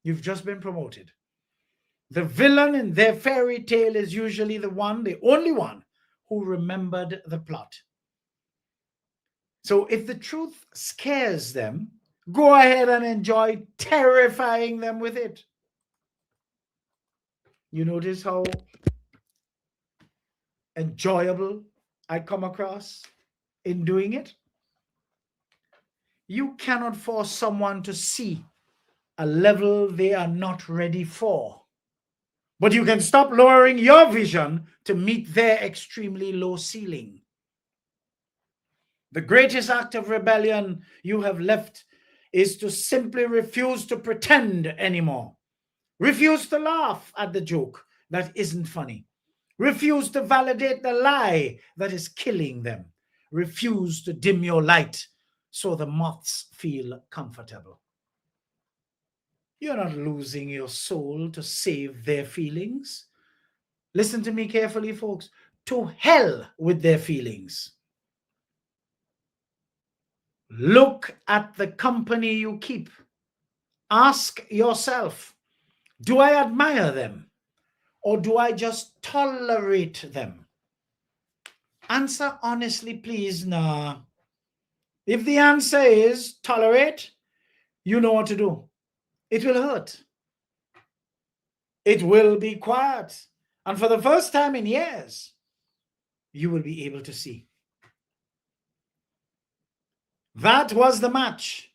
You've just been promoted. The villain in their fairy tale is usually the only one who remembered the plot. So if the truth scares them, go ahead and enjoy terrifying them with it. You notice how enjoyable I come across in doing it? You cannot force someone to see a level they are not ready for. But you can stop lowering your vision to meet their extremely low ceiling. The greatest act of rebellion you have left is to simply refuse to pretend anymore. Refuse to laugh at the joke that isn't funny. Refuse to validate the lie that is killing them. Refuse to dim your light so the moths feel comfortable. You're not losing your soul to save their feelings. Listen to me carefully, folks. To hell with their feelings. Look at the company you keep. Ask yourself, do I admire them or do I just tolerate them? Answer honestly, please. Nah. If the answer is tolerate, you know what to do. It will hurt. It will be quiet. And for the first time in years, you will be able to see. That was the match.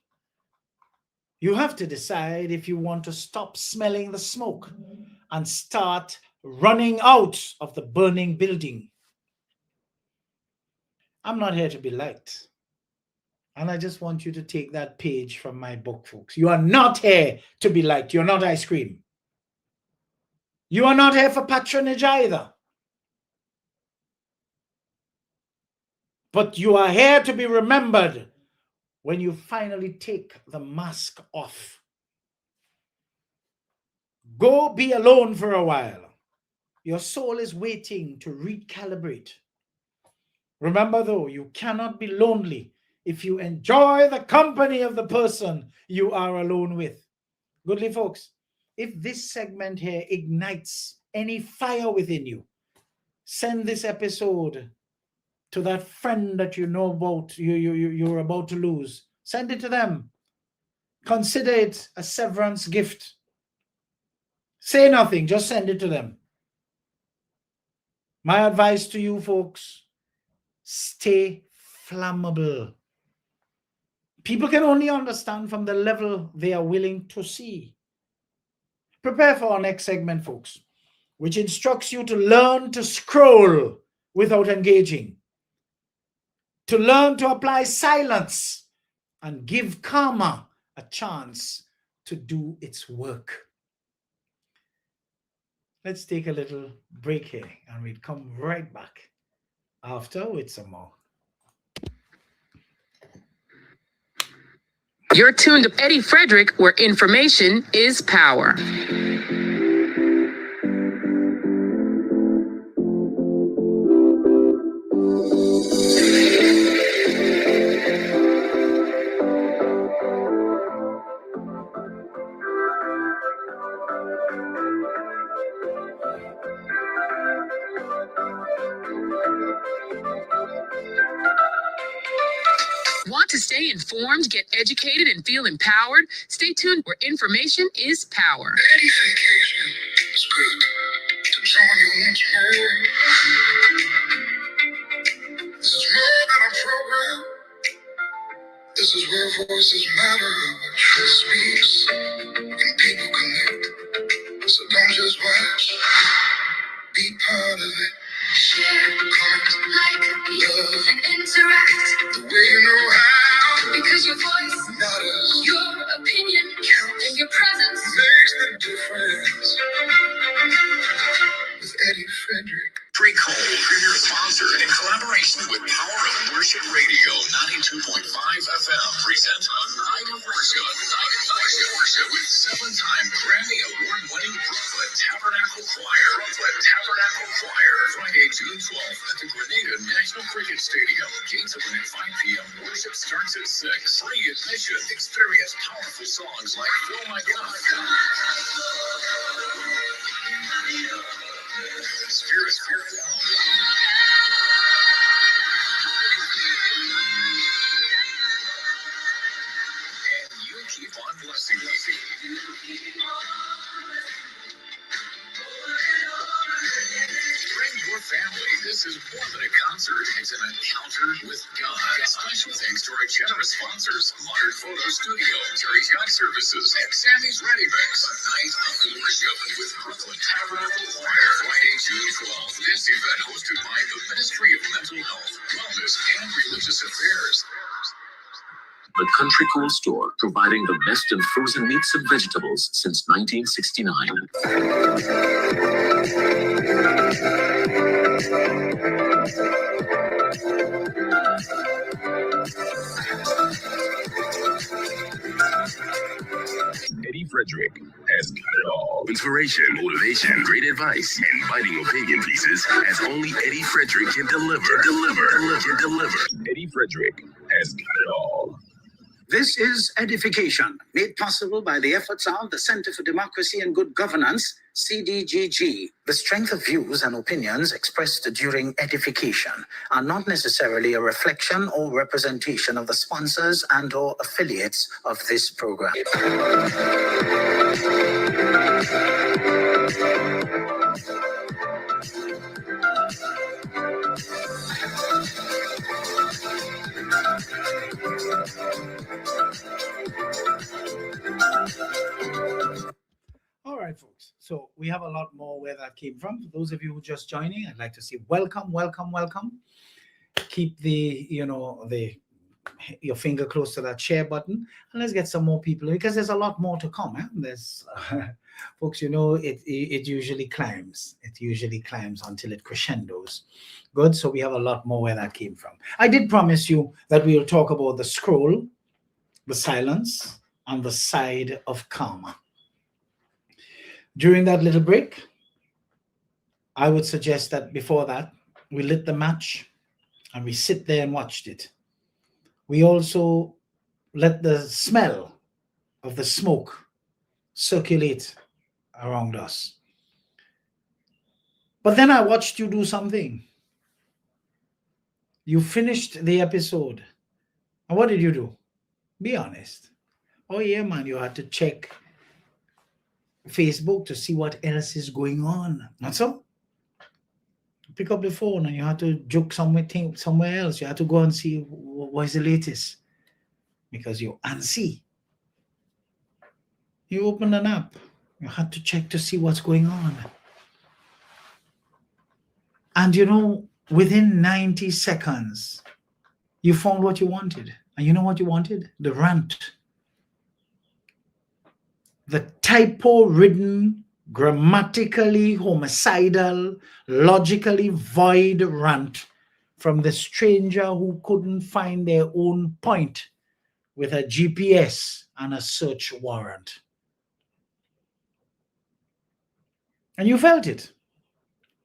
You have to decide if you want to stop smelling the smoke and start running out of the burning building. I'm not here to be liked. And I just want you to take that page from my book, folks. You are not here to be liked. You're not ice cream. You are not here for patronage either. But you are here to be remembered when you finally take the mask off. Go be alone for a while. Your soul is waiting to recalibrate. Remember though, you cannot be lonely if you enjoy the company of the person you are alone with. Goodly folks, if this segment here ignites any fire within you, send this episode to that friend that you know about, you're about to lose. Send it to them. Consider it a severance gift. Say nothing, just send it to them. My advice to you folks, stay flammable. People can only understand from the level they are willing to see. Prepare for our next segment, folks, which instructs you to learn to scroll without engaging, to learn to apply silence and give karma a chance to do its work. Let's take a little break here and we'll come right back after with some more. You're tuned to Eddie Frederick, where information is power. Want to stay informed, get educated, and feel empowered? Stay tuned, where information is power. EDDIE-FICATION is good to join you once more. This is more than a program. This is where voices matter, truth speaks, and people connect. So don't just watch, be part of it. Share, comment, like, love, and interact the way you know how. Because your voice matters, your opinion counts, and your presence makes the difference. With Eddie Frederick. Drake Cole, premier sponsor, in collaboration with Power of Worship Radio 92.5 FM, presents a night of worship. With 7-time Grammy Award-winning Brooklyn Tabernacle Choir. Friday, June 12th at the Grenada National Cricket Stadium. Gates open at 5 p.m. Worship starts at 6. Free admission. Experience powerful songs like Oh My God. Spirit. And you keep on blessing us. Bring your family. This is more than a concert. It's an encounter with God. Special thanks to our generous sponsors, Modern Photo Studio, Terry's Yacht Services, and Sammy's Ready Mix. A night of worship with Brooklyn Tabernacle Choir. Friday, June 12th. This event hosted by the Ministry of Mental Health, Wellness, and Religious Affairs. The Country Cool Store, providing the best in frozen meats and vegetables since 1969. Eddie Frederick has got it all. Inspiration, motivation, great advice, and biting opinion pieces as only Eddie Frederick can deliver. Eddie Frederick has got it all. This is Edification, made possible by the efforts of the Center for Democracy and Good Governance, CDGG. The strength of views and opinions expressed during edification are not necessarily a reflection or representation of the sponsors and or affiliates of this program. All right, folks. So we have a lot more where that came from. For those of you who are just joining, I'd like to say welcome. Keep the, your finger close to that share button, and let's get some more people, because there's a lot more to come. There's, folks, it usually climbs. It usually climbs until it crescendos. Good. So we have a lot more where that came from. I did promise you that we'll talk about the scroll, the silence, and the side of karma. During that little break, I would suggest that before that, we lit the match and we sit there and watched it. we also let the smell of the smoke circulate around us. But then I watched you do something. You finished the episode. And what did you do? Be honest. Oh yeah, man, you had to check Facebook to see what else is going on. Not so? Pick up the phone and you had to joke somewhere else. You had to go and see what is the latest. Because you're antsy. You opened an app. You had to check to see what's going on. And you know, within 90 seconds, you found what you wanted. And you know what you wanted? The rant. The typo-ridden, grammatically homicidal, logically void rant from the stranger who couldn't find their own point with a GPS and a search warrant. And you felt it.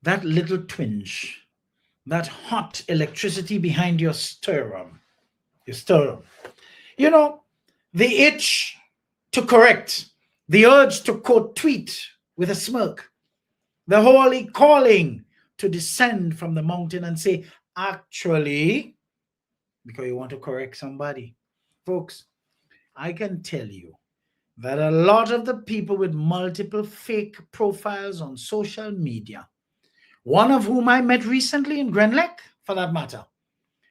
That little twinge, that hot electricity behind your sternum. You know, the itch to correct, the urge to quote tweet with a smirk, the holy calling to descend from the mountain and say, actually, because you want to correct somebody. Folks, I can tell you that a lot of the people with multiple fake profiles on social media, one of whom I met recently in Grenlec, for that matter,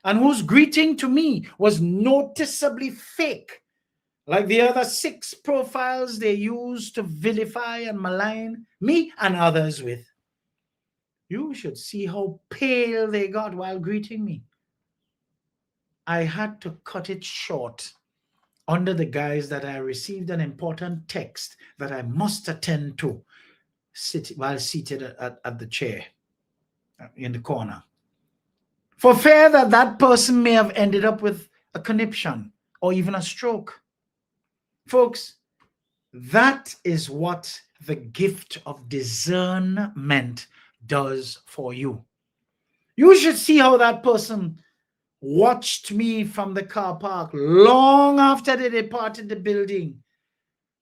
and whose greeting to me was noticeably fake, like the other 6 profiles they used to vilify and malign me and others with. You should see how pale they got while greeting me. I had to cut it short under the guise that I received an important text that I must attend to while seated at the chair in the corner, for fear that that person may have ended up with a conniption or even a stroke. Folks, that is what the gift of discernment does for you. You should see how that person watched me from the car park long after they departed the building,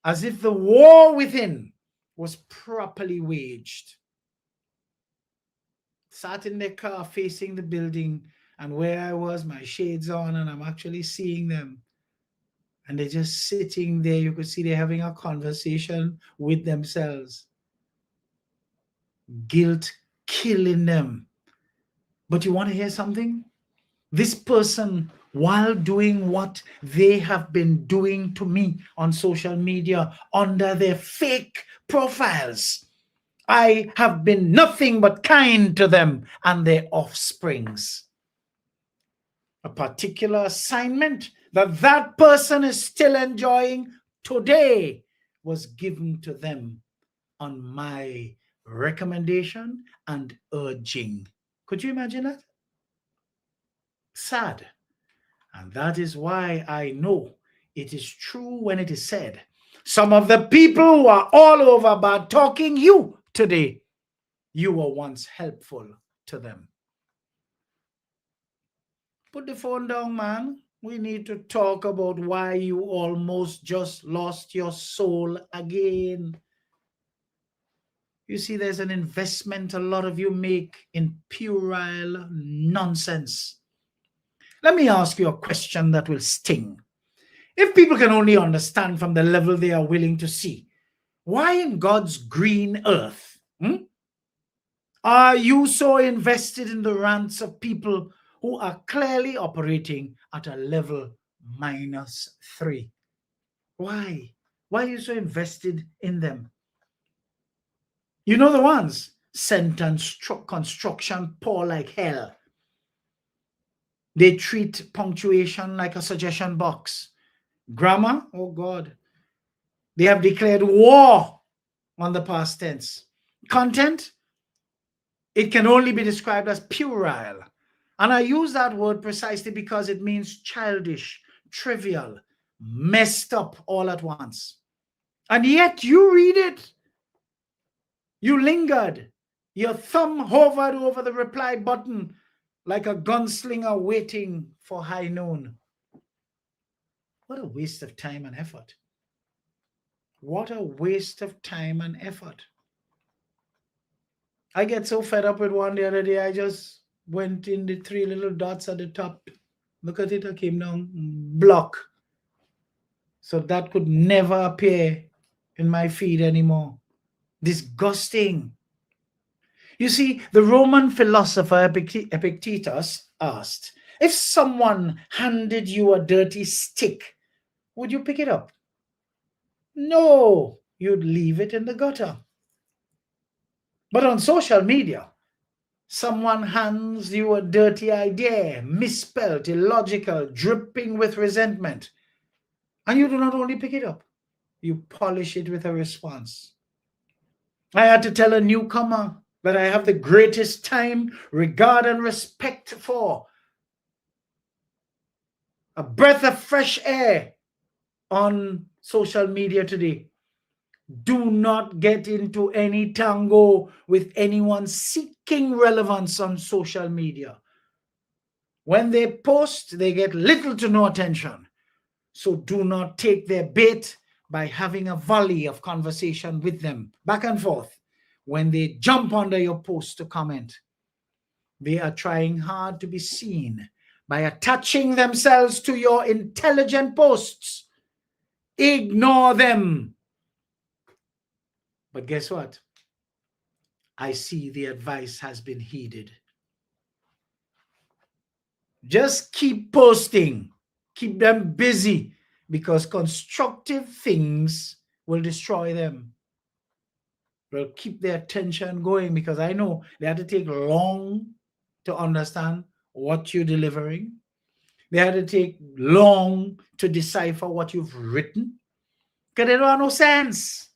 as if the war within was properly waged. Sat in their car facing the building, and where I was, my shades on, and I'm actually seeing them. And they're just sitting there. You could see they're having a conversation with themselves. Guilt killing them. But you want to hear something? This person, while doing what they have been doing to me on social media under their fake profiles, I have been nothing but kind to them and their offsprings. A particular assignment that that person is still enjoying today was given to them on my recommendation and urging. Could you imagine that? Sad. And that is why I know it is true when it is said, some of the people who are all over bad talking you today, you were once helpful to them. Put the phone down, man. We need to talk about why you almost just lost your soul again. You see, there's an investment a lot of you make in puerile nonsense. Let me ask you a question that will sting. If people can only understand from the level they are willing to see, why in God's green earth are you so invested in the rants of people who are clearly operating at a level -3? Why? Why are you so invested in them? You know the ones, sentence construction poor like hell. They treat punctuation like a suggestion box. Grammar, oh God. They have declared war on the past tense. Content, it can only be described as puerile. And I use that word precisely because it means childish, trivial, messed up all at once. And yet you read it. You lingered. Your thumb hovered over the reply button like a gunslinger waiting for high noon. What a waste of time and effort. What a waste of time and effort. I get so fed up with one the other day, I just went in the 3 little dots at the top. Look at it, I came down, block. So that could never appear in my feed anymore. Disgusting. You see, the Roman philosopher Epictetus asked, if someone handed you a dirty stick, would you pick it up? No, you'd leave it in the gutter. But on social media, someone hands you a dirty idea, misspelled, illogical, dripping with resentment, and you do not only pick it up, you polish it with a response. I had to tell a newcomer that I have the greatest time, regard, and respect for. A breath of fresh air on social media today. Do not get into any tango with anyone seeking relevance on social media. When they post, they get little to no attention. So do not take their bait by having a volley of conversation with them, back and forth. When they jump under your post to comment, they are trying hard to be seen by attaching themselves to your intelligent posts. Ignore them. But guess what? I see the advice has been heeded. Just keep posting. Keep them busy, because constructive things will destroy them. Will keep their attention going, because I know they had to take long to understand what you're delivering. They had to take long to decipher what you've written, because they don't have no sense.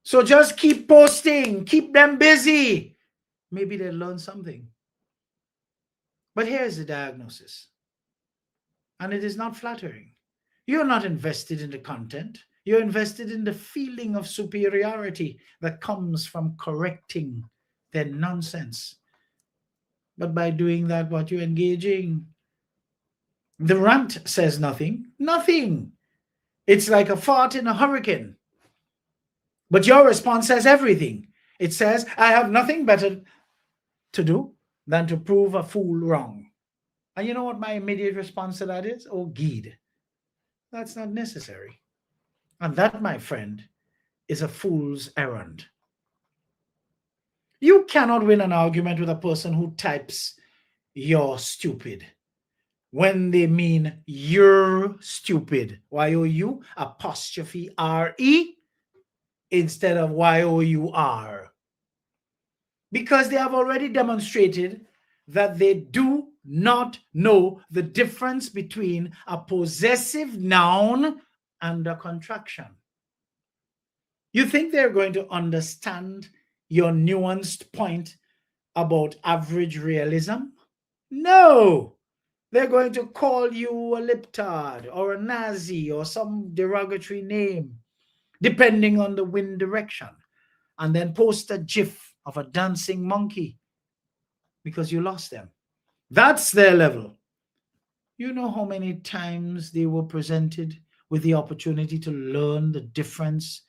So just keep posting, keep them busy. Maybe they'll learn something. But here's the diagnosis. And it is not flattering. You're not invested in the content. You're invested in the feeling of superiority that comes from correcting their nonsense. But by doing that, what you're engaging? The rant says nothing. Nothing. It's like a fart in a hurricane. But your response says everything. It says, I have nothing better to do than to prove a fool wrong. And you know what my immediate response to that is? Oh, Gede. That's not necessary. And that, my friend, is a fool's errand. You cannot win an argument with a person who types, you're stupid, when they mean you're stupid. Y-O-U apostrophe R-E instead of Y-O-U-R. Because they have already demonstrated that they do not know the difference between a possessive noun and a contraction. You think they're going to understand your nuanced point about average realism? No. They're going to call you a libtard or a Nazi or some derogatory name, depending on the wind direction, and then post a gif of a dancing monkey because you lost them. That's their level. You know how many times they were presented with the opportunity to learn the difference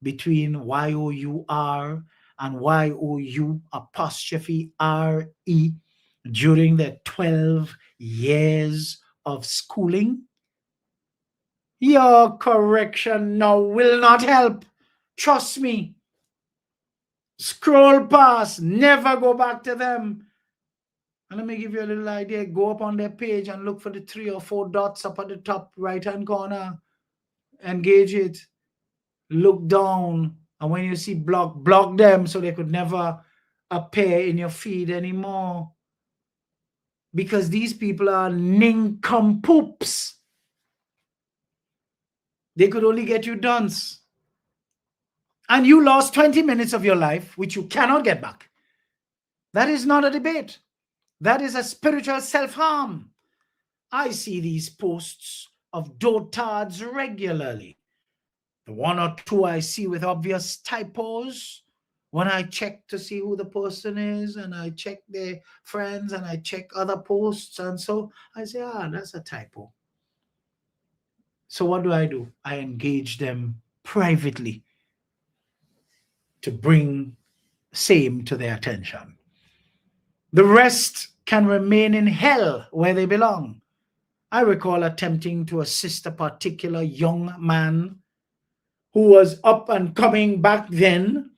between Y-O-U-R and Y-O-U apostrophe R-E during their 12 years of schooling? Your correction now will not help. Trust me. Scroll past, never go back to them. And let me give you a little idea. Go up on their page and look for the 3 or 4 dots up at the top right-hand corner. Engage it. Look down. And when you see block them so they could never appear in your feed anymore. Because these people are nincompoops. They could only get you dunce. And you lost 20 minutes of your life, which you cannot get back. That is not a debate. That is a spiritual self-harm. I see these posts of dotards regularly. The 1 or 2 I see with obvious typos, when I check to see who the person is, and I check their friends, and I check other posts, and so I say, that's a typo. So what do? I engage them privately to bring same to their attention. The rest can remain in hell where they belong. I recall attempting to assist a particular young man who was up and coming back then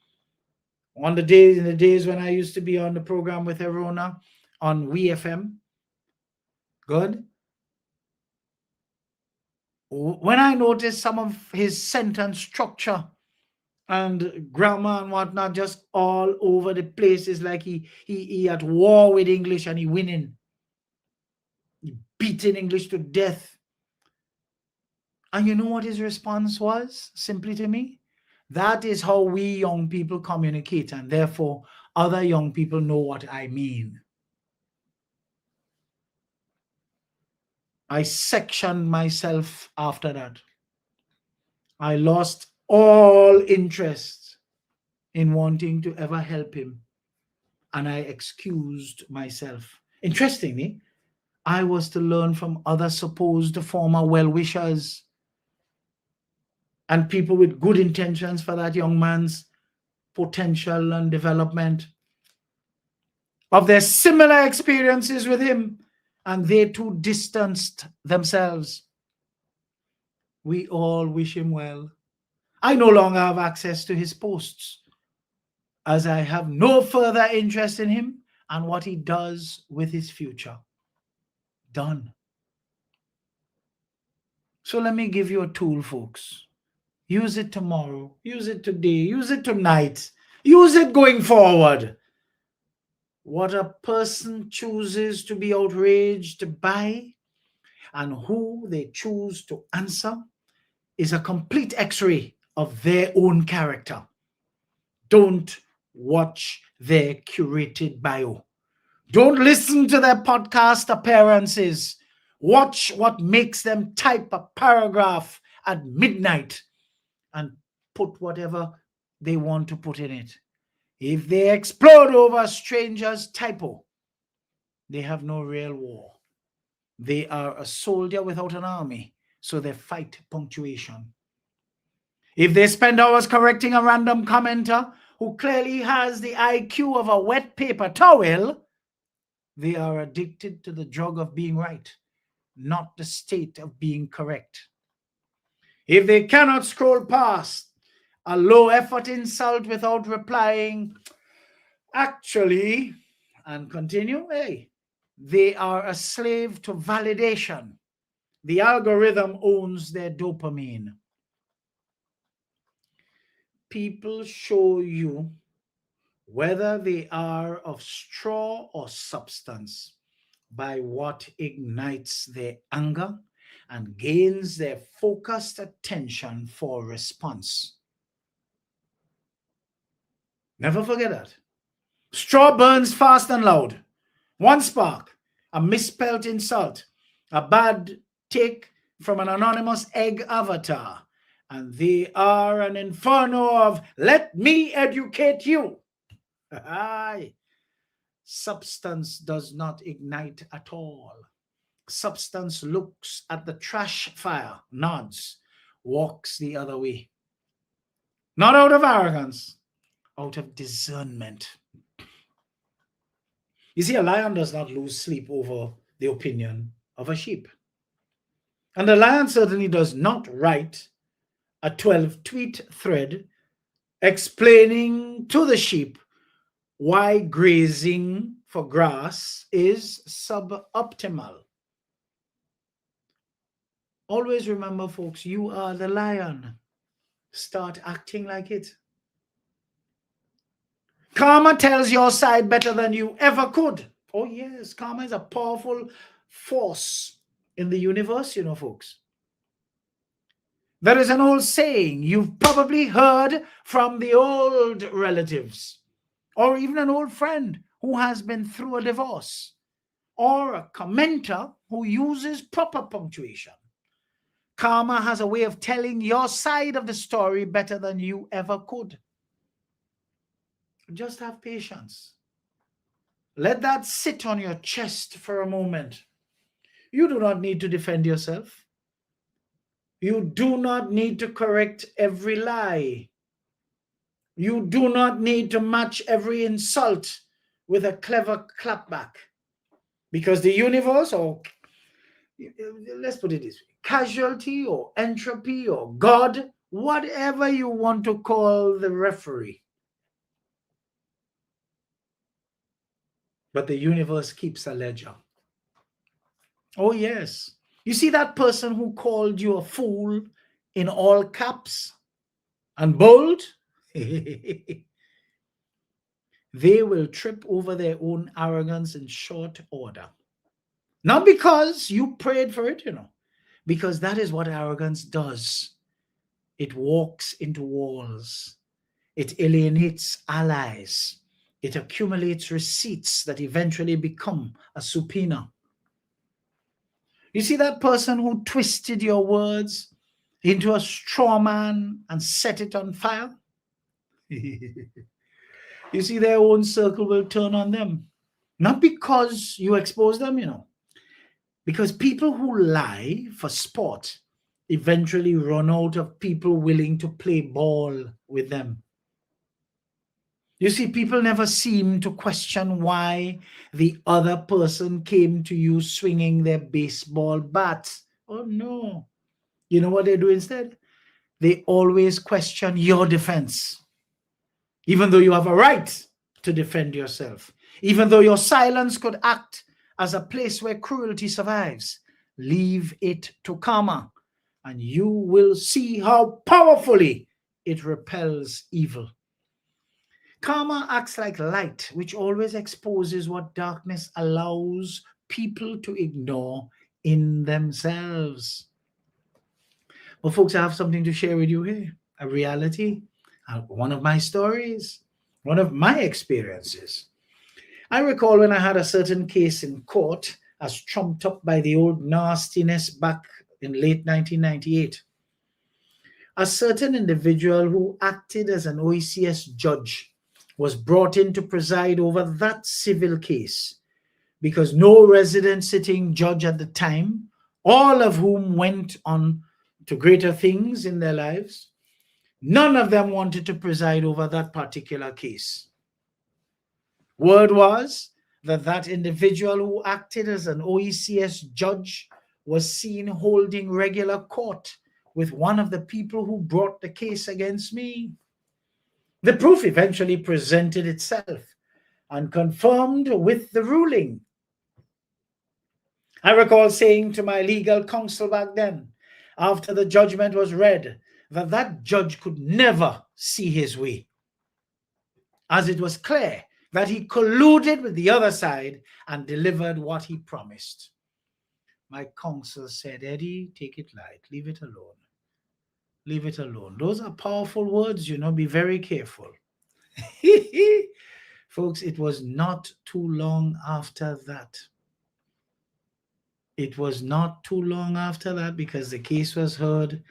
in the days when I used to be on the program with Erona on WeFM. Good. When I noticed some of his sentence structure and grammar and whatnot just all over the place, it's like he at war with English and he winning. He beating English to death. And you know what his response was? Simply to me, that is how we young people communicate, and therefore other young people know what I mean. I sectioned myself after that. I lost all interest in wanting to ever help him, and I excused myself. Interestingly, I was to learn from other supposed former well-wishers and people with good intentions for that young man's potential and development, of their similar experiences with him, and they too distanced themselves. We all wish him well. I no longer have access to his posts, as I have no further interest in him and what he does with his future. Done. So let me give you a tool, folks. Use it tomorrow, use it today, use it tonight, use it going forward. What a person chooses to be outraged by and who they choose to answer is a complete x-ray of their own character. Don't watch their curated bio. Don't listen to their podcast appearances. Watch what makes them type a paragraph at midnight and put whatever they want to put in it. If they explode over a stranger's typo, they have no real war. They are a soldier without an army, so they fight punctuation. If they spend hours correcting a random commenter who clearly has the IQ of a wet paper towel, they are addicted to the drug of being right, not the state of being correct. If they cannot scroll past a low-effort insult without replying, actually, and continue, hey, they are a slave to validation. The algorithm owns their dopamine. People show you whether they are of straw or substance by what ignites their anger and gains their focused attention for response. Never forget that. Straw burns fast and loud. One spark, a misspelt insult, a bad take from an anonymous egg avatar, and they are an inferno of "let me educate you." Substance does not ignite at all. Substance looks at the trash fire, nods, walks the other way. Not out of arrogance, out of discernment. You see, a lion does not lose sleep over the opinion of a sheep. And the lion certainly does not write a 12-tweet thread explaining to the sheep why grazing for grass is suboptimal. Always remember, folks, you are the lion. Start acting like it. Karma tells your side better than you ever could. Oh yes, karma is a powerful force in the universe, you know, folks. There is an old saying you've probably heard from the old relatives, or even an old friend who has been through a divorce, or a commenter who uses proper punctuation. Karma has a way of telling your side of the story better than you ever could. Just have patience. Let that sit on your chest for a moment. You do not need to defend yourself. You do not need to correct every lie. You do not need to match every insult with a clever clapback. Because the universe, or let's put it this way, casualty or entropy or God, whatever you want to call the referee. But the universe keeps a ledger. Oh, yes. You see that person who called you a fool in all caps and bold? They will trip over their own arrogance in short order. Not because you prayed for it, because that is what arrogance does. It walks into walls. It alienates allies. It accumulates receipts that eventually become a subpoena. You see that person who twisted your words into a straw man and set it on fire? You see, their own circle will turn on them. Not because you expose them, because people who lie for sport eventually run out of people willing to play ball with them. You see, people never seem to question why the other person came to you swinging their baseball bat. Oh, no. You know what they do instead? They always question your defense. Even though you have a right to defend yourself. Even though your silence could act as a place where cruelty survives. Leave it to karma, and you will see how powerfully it repels evil. Karma acts like light, which always exposes what darkness allows people to ignore in themselves. Well, folks, I have something to share with you here. A reality, one of my stories, one of my experiences. I recall when I had a certain case in court as trumped up by the old nastiness back in late 1998. A certain individual who acted as an OECS judge was brought in to preside over that civil case because no resident sitting judge at the time, all of whom went on to greater things in their lives, none of them wanted to preside over that particular case. Word was that that individual who acted as an OECS judge was seen holding regular court with one of the people who brought the case against me. The proof eventually presented itself and confirmed with the ruling. I recall saying to my legal counsel back then, after the judgment was read, that that judge could never see his way, as it was clear that he colluded with the other side and delivered what he promised. My counsel said, Eddie, take it light, leave it alone. Leave it alone. Those are powerful words, be very careful. Folks, it was not too long after that. It was not too long after that because the case was heard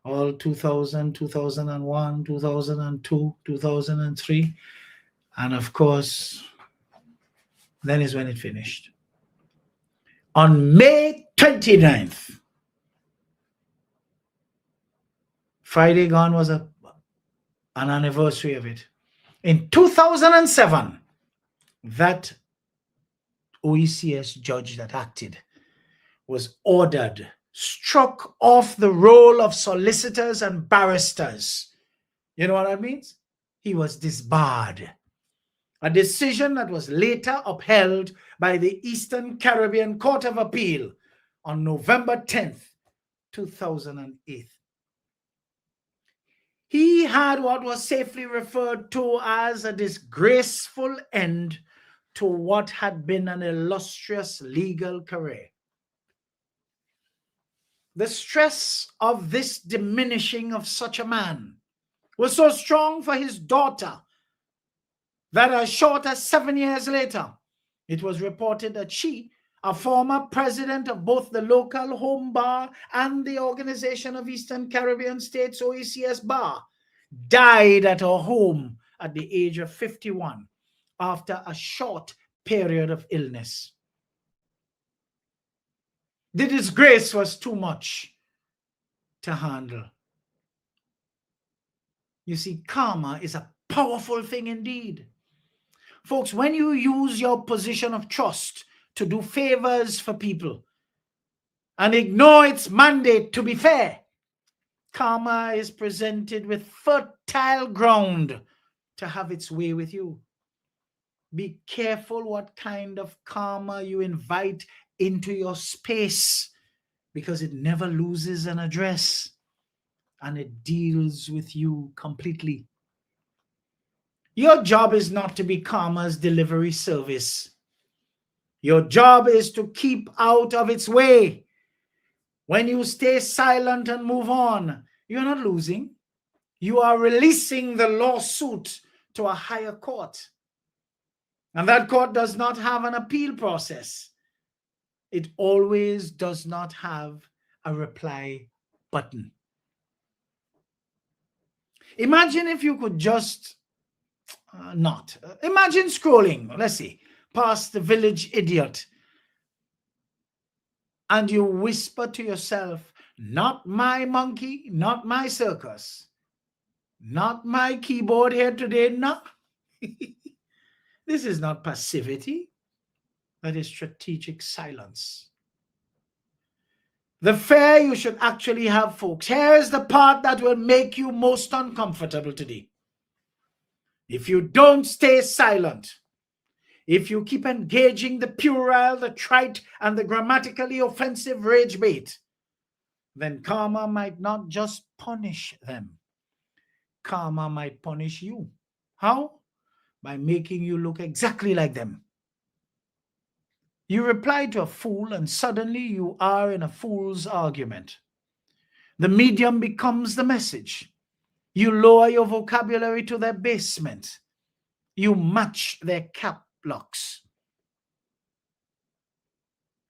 all 2000, 2001, 2002, 2003. And of course, then is when it finished. On May 29th, Friday gone was an anniversary of it. In 2007, that OECS judge that acted was ordered, struck off the roll of solicitors and barristers. You know what that means? He was disbarred. A decision that was later upheld by the Eastern Caribbean Court of Appeal on November 10th, 2008. He had what was safely referred to as a disgraceful end to what had been an illustrious legal career. The stress of this diminishing of such a man was so strong for his daughter that as short as 7 years later, it was reported that she, a former president of both the local home bar and the Organization of Eastern Caribbean States OECS bar, died at her home at the age of 51 after a short period of illness. The disgrace was too much. to handle. You see, karma is a powerful thing indeed. Folks, when you use your position of trust to do favors for people and ignore its mandate to be fair, karma is presented with fertile ground to have its way with you. Be careful what kind of karma you invite into your space, because it never loses an address and it deals with you completely. Your job is not to be karma's delivery service. Your job is to keep out of its way. When you stay silent and move on, you're not losing. You are releasing the lawsuit to a higher court. And that court does not have an appeal process. It always does not have a reply button. Imagine if you could just imagine scrolling, let's see, past the village idiot, and you whisper to yourself, not my monkey, not my circus, not my keyboard here today, no. This is not passivity. That is strategic silence. The fear you should actually have, folks. Here is the part that will make you most uncomfortable today. If you don't stay silent, if you keep engaging the puerile, the trite, and the grammatically offensive rage bait, then karma might not just punish them. Karma might punish you. How? By making you look exactly like them. You reply to a fool and suddenly you are in a fool's argument. The medium becomes the message. You lower your vocabulary to their basement. You match their cap locks.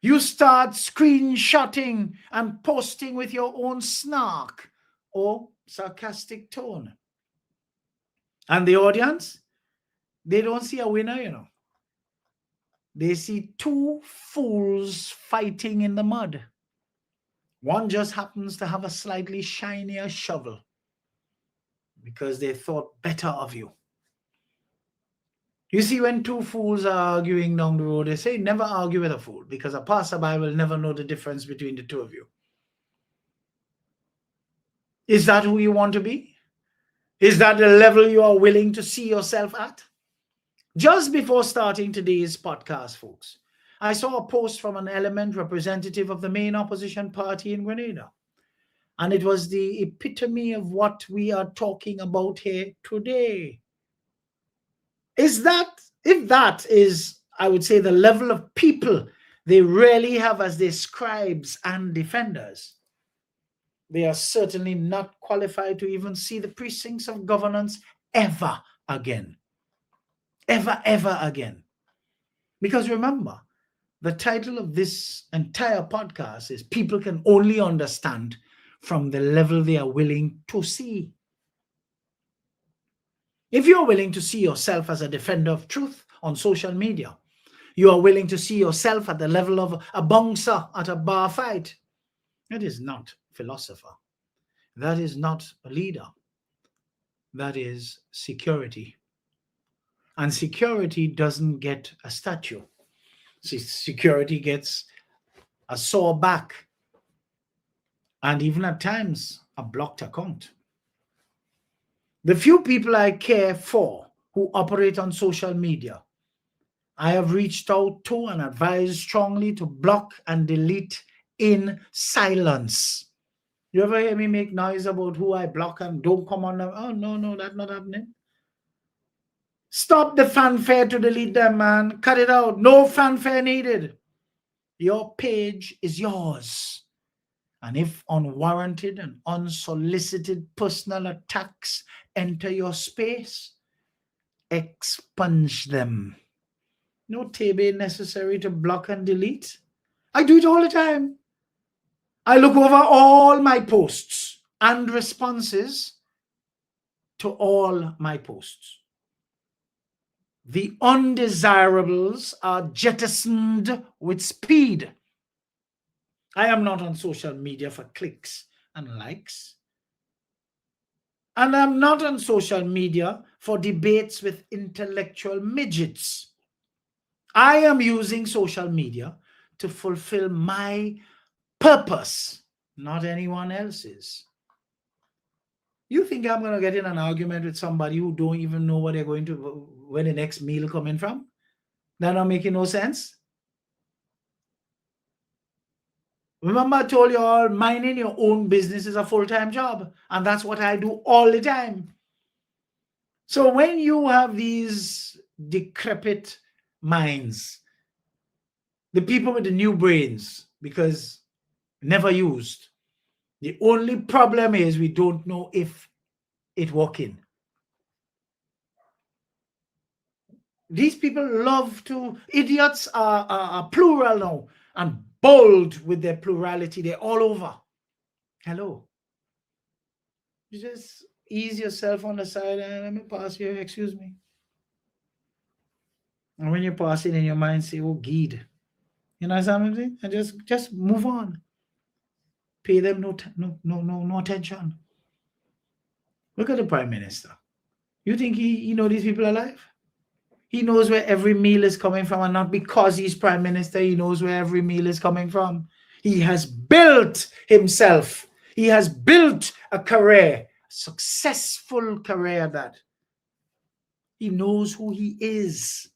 You start screenshotting and posting with your own snark or sarcastic tone. And the audience, they don't see a winner, you know. They see two fools fighting in the mud. One just happens to have a slightly shinier shovel because they thought better of you. You see, when two fools are arguing down the road, they say never argue with a fool, because a passerby will never know the difference between the two of you. Is that who you want to be? Is that the level you are willing to see yourself at? Just before starting today's podcast, folks, I saw a post from an element representative of the main opposition party in Grenada. And it was the epitome of what we are talking about here today. If that is, I would say, the level of people they really have as their scribes and defenders, they are certainly not qualified to even see the precincts of governance ever again. Ever again. Because remember, the title of this entire podcast is People Can Only Understand from the Level They Are Willing to See. If you're willing to see yourself as a defender of truth on social media, you are willing to see yourself at the level of a bouncer at a bar fight, that is not a philosopher. That is not a leader. That is security. And security doesn't get a statue. Security gets a sore back and even at times a blocked account. The few people I care for who operate on social media, I have reached out to and advised strongly to block and delete in silence. You ever hear me make noise about who I block and don't come on them? Oh, no, that's not happening. Stop the fanfare to delete them, man. Cut it out. No fanfare needed. Your page is yours. And if unwarranted and unsolicited personal attacks enter your space, expunge them. No tebe necessary to block and delete. I do it all the time. I look over all my posts and responses to all my posts. The undesirables are jettisoned with speed. I am not on social media for clicks and likes. And I'm not on social media for debates with intellectual midgets. I am using social media to fulfill my purpose, not anyone else's. You think I'm going to get in an argument with somebody who don't even know where they're going to, where the next meal coming from? That not making no sense? Remember, I told you all, minding your own business is a full-time job. And that's what I do all the time. So when you have these decrepit minds, the people with the new brains, because never used, the only problem is we don't know if it's working. These people love to, idiots are plural now and bold with their plurality. They're all over. Hello. You just ease yourself on the side and let me pass here, excuse me. And when you pass it in your mind, say, oh, Gid. You know something? And just move on. Pay them no attention. Look at the Prime Minister. You think he know these people alive? He knows where every meal is coming from, and not because he's Prime Minister, he knows where every meal is coming from. He has built himself. He has built a career, a successful career that he knows who he is.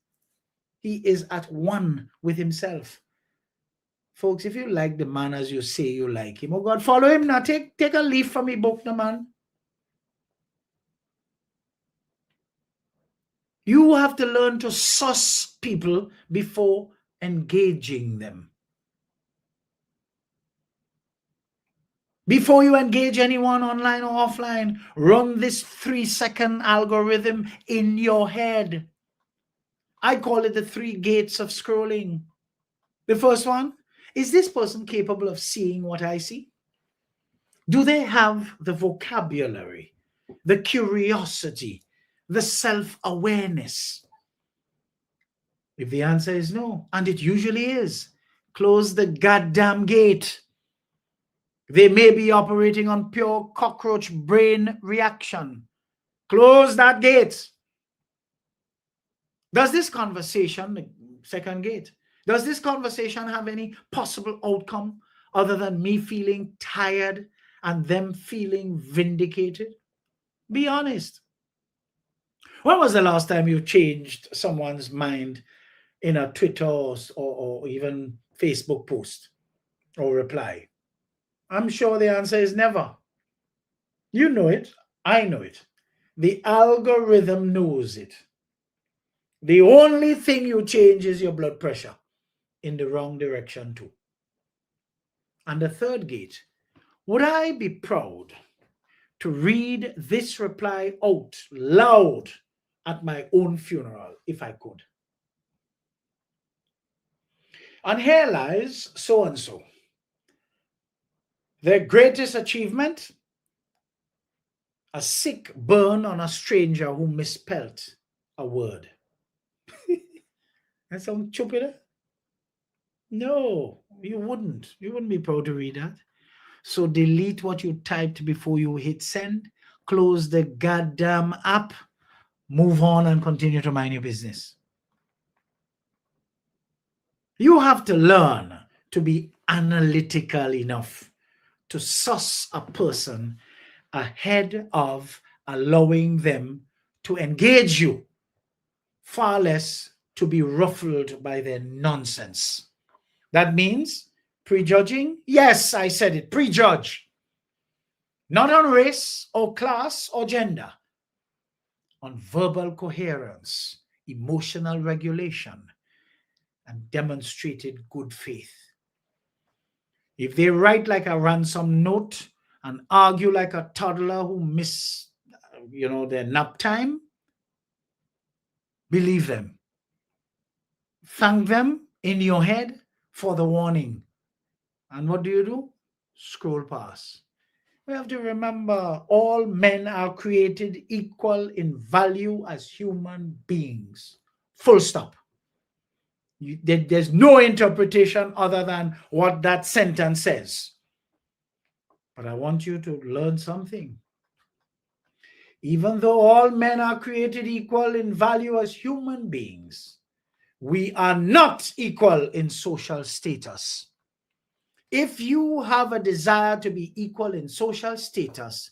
He is at one with himself. Folks, if you like the man as you say you like him, oh God, follow him now. Take a leaf from his book, no man. You have to learn to suss people before engaging them. Before you engage anyone online or offline, run this 3-second algorithm in your head. I call it the 3 gates of scrolling. The first one, is this person capable of seeing what I see? Do they have the vocabulary, the curiosity, the self-awareness? If the answer is no, and it usually is, close the goddamn gate. They may be operating on pure cockroach brain reaction. Close that gate. Does this conversation, the second gate, does this conversation have any possible outcome other than me feeling tired and them feeling vindicated? Be honest. When was the last time you changed someone's mind in a Twitter or even Facebook post or reply? I'm sure the answer is never. You know it. I know it. The algorithm knows it. The only thing you change is your blood pressure in the wrong direction too. And the third gate, would I be proud to read this reply out loud at my own funeral if I could? And here lies so-and-so. Their greatest achievement, a sick burn on a stranger who misspelled a word. That sounds stupid. No, you wouldn't. You wouldn't be proud to read that. So delete what you typed before you hit send, close the goddamn app, move on and continue to mind your business. You have to learn to be analytical enough to suss a person ahead of allowing them to engage you, far less to be ruffled by their nonsense. That means prejudging? Yes, I said it, prejudge. Not on race or class or gender, on verbal coherence, emotional regulation, and demonstrated good faith. If they write like a ransom note and argue like a toddler who missed, their nap time, believe them. Thank them in your head for the warning. And what do? Scroll past. We have to remember all men are created equal in value as human beings. Full stop. There's no interpretation other than what that sentence says. But I want you to learn something. Even though all men are created equal in value as human beings, we are not equal in social status. If you have a desire to be equal in social status,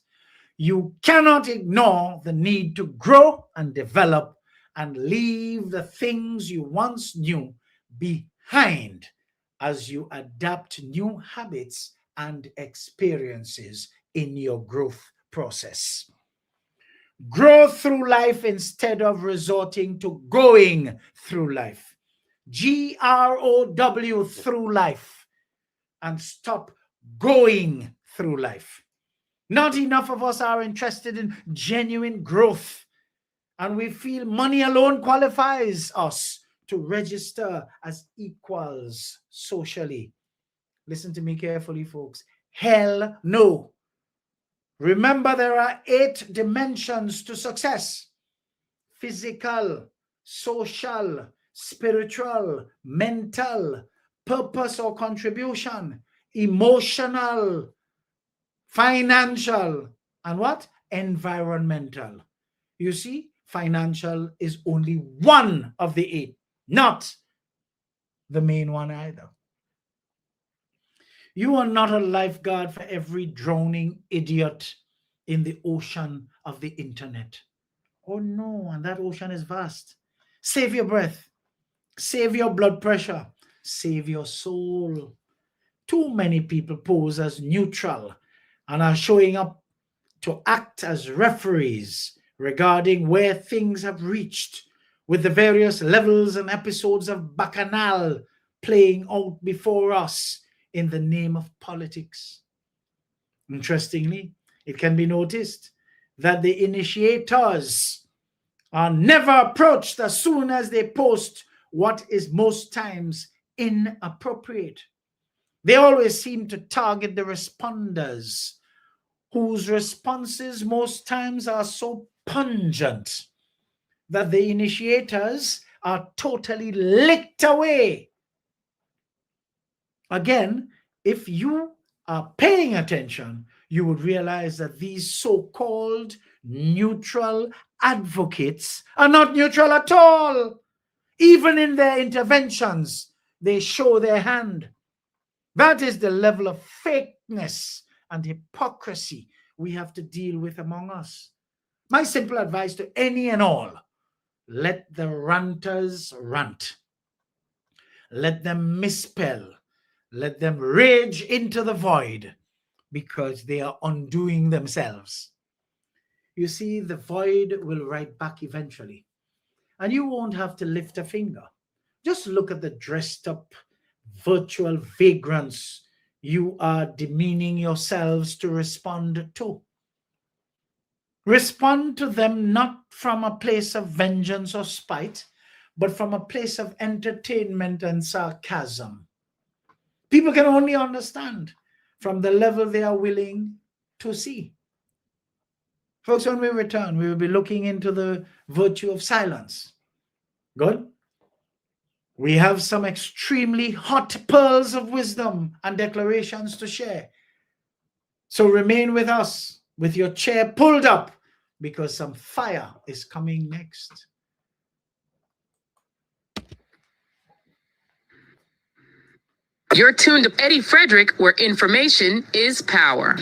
you cannot ignore the need to grow and develop and leave the things you once knew behind as you adapt new habits and experiences in your growth process. Grow through life instead of resorting to going through life. GROW through life, and stop going through life. Not enough of us are interested in genuine growth, and we feel money alone qualifies us to register as equals socially. Listen to me carefully, folks. Hell no. Remember, there are 8 dimensions to success: physical, social, spiritual, mental, purpose or contribution, emotional, financial, and what? Environmental. You see, financial is only one of the 8, not the main one either. You are not a lifeguard for every drowning idiot in the ocean of the internet. Oh no, and that ocean is vast. Save your breath. Save your blood pressure. Save your soul. Too many people pose as neutral and are showing up to act as referees regarding where things have reached, with the various levels and episodes of Bacchanal playing out before us in the name of politics. Interestingly, it can be noticed that the initiators are never approached as soon as they post what is most times inappropriate. They always seem to target the responders, whose responses most times are so pungent that the initiators are totally licked away. Again, if you are paying attention, you would realize that these so-called neutral advocates are not neutral at all. Even in their interventions, they show their hand. That is the level of fakeness and hypocrisy we have to deal with among us. My simple advice to any and all: let the ranters rant. Let them misspell. Let them rage into the void, because they are undoing themselves. You see, the void will write back eventually, and you won't have to lift a finger. Just look at the dressed up virtual vagrants you are demeaning yourselves to respond to. Respond to them not from a place of vengeance or spite, but from a place of entertainment and sarcasm. People can only understand from the level they are willing to see. Folks, when we return, we will be looking into the virtue of silence. Good? We have some extremely hot pearls of wisdom and declarations to share. So remain with us with your chair pulled up, because some fire is coming next. You're tuned to Eddie Frederick, where information is power.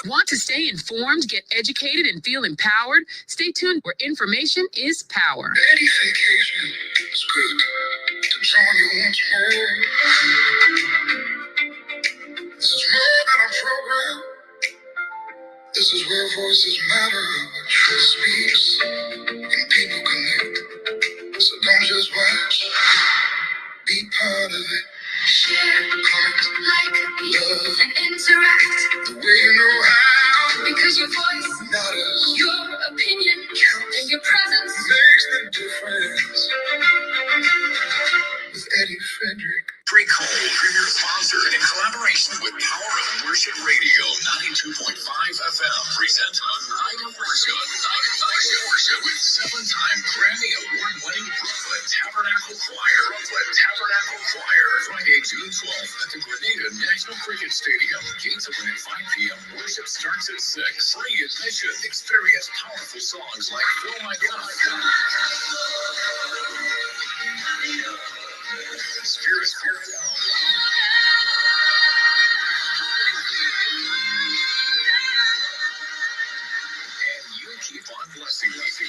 Want to stay informed, get educated, and feel empowered? Stay tuned, where information is power. EDDIE-FICATION is good to join you once more. This is more than a program. This is where voices matter, where truth speaks, and people connect. So don't just watch, be part of it. Share, comment, like, love, and interact the way you know how. Because your voice matters, your opinion counts, and your presence makes the difference. the National Cricket Stadium. Gates open at 5 p.m. Worship starts at 6. Free admission. Experience powerful songs like Oh My God. Spirit. And you keep on blessing us.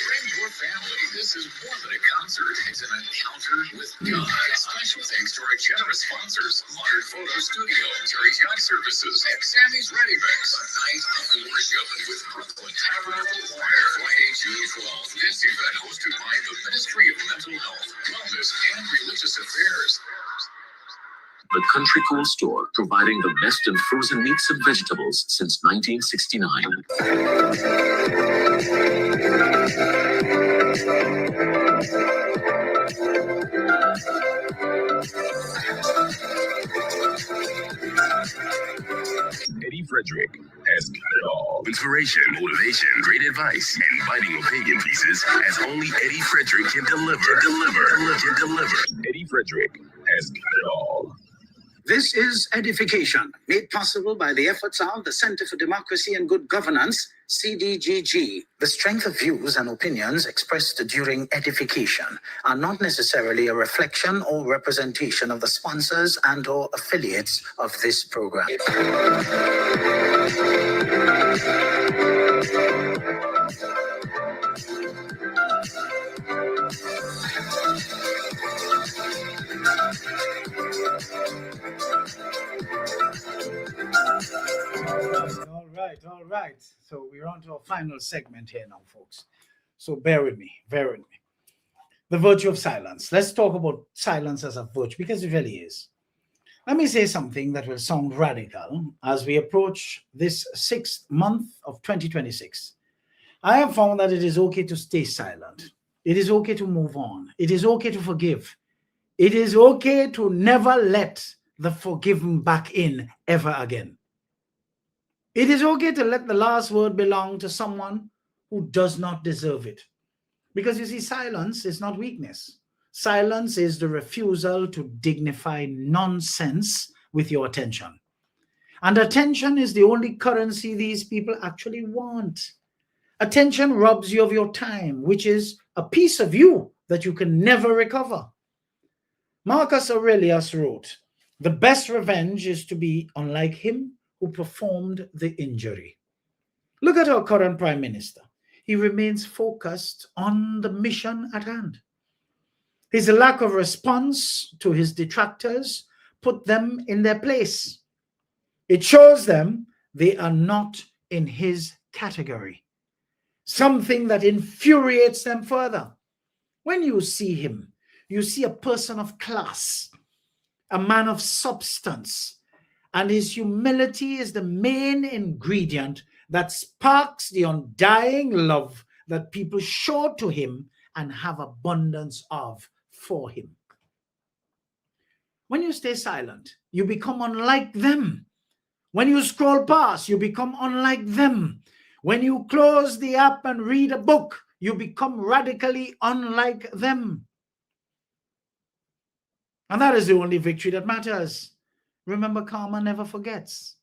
Bring your family. This is more than a concert. It's an encounter with God. Special thanks to our generous sponsors, Modern Photo Studio, Terry's Yacht Services, and Sammy's Ready Mix. A night of worship with Brooklyn Tabernacle Choir. Friday, June 12th. This event hosted by the Ministry of Mental Health, Wellness, and Religious Affairs. The Country Cool Store, providing the best in frozen meats and vegetables since 1969. Eddie Frederick has got it all. Inspiration, motivation, great advice, and biting opinion pieces as only Eddie Frederick can deliver. Eddie Frederick has got it all. This is Edification, made possible by the efforts of the Center for Democracy and Good Governance, CDGG. The strength of views and opinions expressed during edification are not necessarily a reflection or representation of the sponsors and or affiliates of this program. All right. So we're on to our final segment here now, folks. So bear with me. The virtue of silence. Let's talk about silence as a virtue, because it really is. Let me say something that will sound radical as we approach this 6th month of 2026. I have found that it is okay to stay silent. It is okay to move on. It is okay to forgive. It is okay to never let the forgiven back in ever again. It is okay to let the last word belong to someone who does not deserve it. Because you see, silence is not weakness. Silence is the refusal to dignify nonsense with your attention. And attention is the only currency these people actually want. Attention robs you of your time, which is a piece of you that you can never recover. Marcus Aurelius wrote, "The best revenge is to be unlike him who performed the injury." Look at our current Prime Minister. He remains focused on the mission at hand. His lack of response to his detractors put them in their place. It shows them they are not in his category, something that infuriates them further. When you see him, you see a person of class, a man of substance, and his humility is the main ingredient that sparks the undying love that people show to him and have abundance of for him. When you stay silent, you become unlike them. When you scroll past, you become unlike them. When you close the app and read a book, you become radically unlike them. And that is the only victory that matters. Remember, karma never forgets.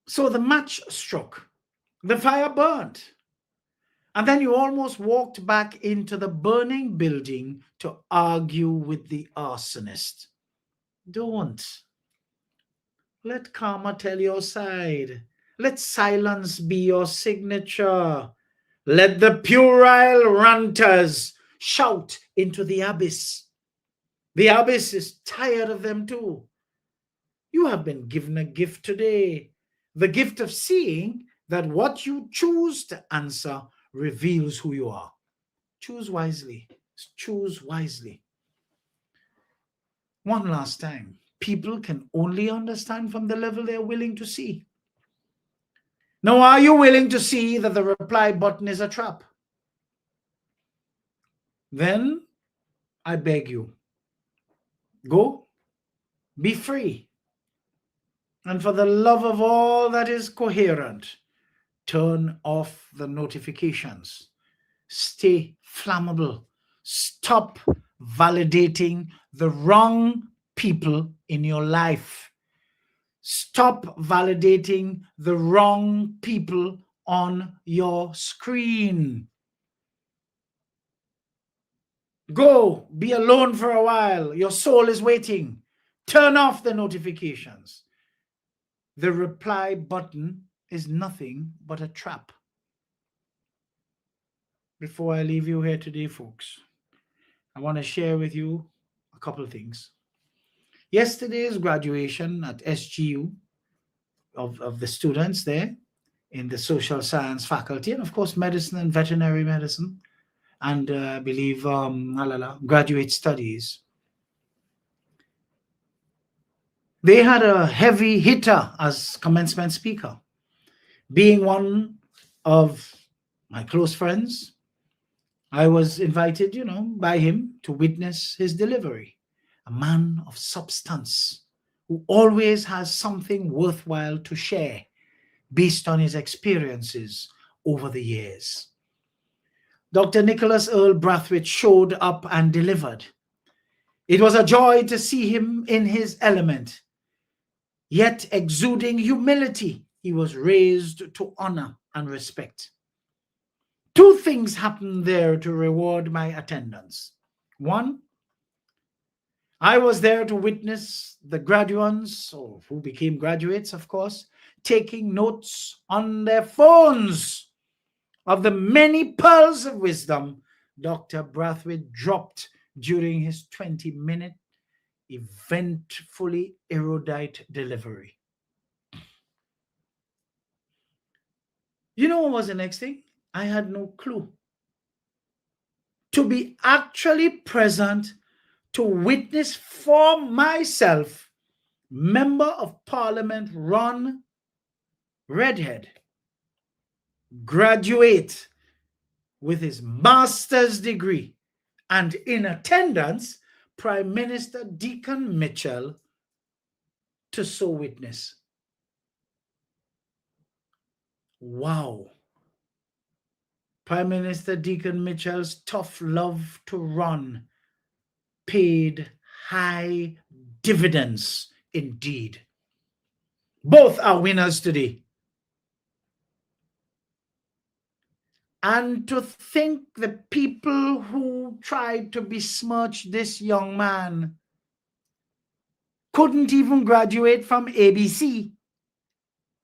So the match struck, the fire burned, and then you almost walked back into the burning building to argue with the arsonist. Don't. Let karma tell your side. Let silence be your signature. Let the puerile ranters shout into the abyss. The abyss is tired of them too. You have been given a gift today, the gift of seeing that what you choose to answer reveals who you are. Choose wisely. Choose wisely. One last time. People can only understand from the level they're willing to see. Now, are you willing to see that the reply button is a trap? Then, I beg you, go, be free. And for the love of all that is coherent, turn off the notifications. stay flammable. Stop validating the wrong people in your life. Stop validating the wrong people on your screen. Go be alone for a while. Your soul is waiting. Turn off the notifications. The reply button is nothing but a trap. Before I leave you here today, folks, I want to share with you a couple of things. Yesterday's graduation at SGU of the students there in the social science faculty, and of course medicine and veterinary medicine, and I believe graduate studies. They had a heavy hitter as commencement speaker, being one of my close friends. I was invited, by him to witness his delivery. A man of substance who always has something worthwhile to share based on his experiences over the years. Dr. Nicholas Earl Brathwaite showed up and delivered. It was a joy to see him in his element, yet exuding humility. He was raised to honor and respect. Two things happened there to reward my attendance. One, I was there to witness the graduates, or who became graduates, of course, taking notes on their phones of the many pearls of wisdom Dr. Brathwaite dropped during his 20-minute, eventfully erudite delivery. You know what was the next thing? I had no clue. To be actually present to witness for myself Member of Parliament Ron Redhead graduate with his master's degree, and in attendance, Prime Minister Deacon Mitchell to so witness. Wow. Prime Minister Deacon Mitchell's tough love to Ron paid high dividends indeed. Both are winners today. And to think the people who tried to besmirch this young man couldn't even graduate from ABC.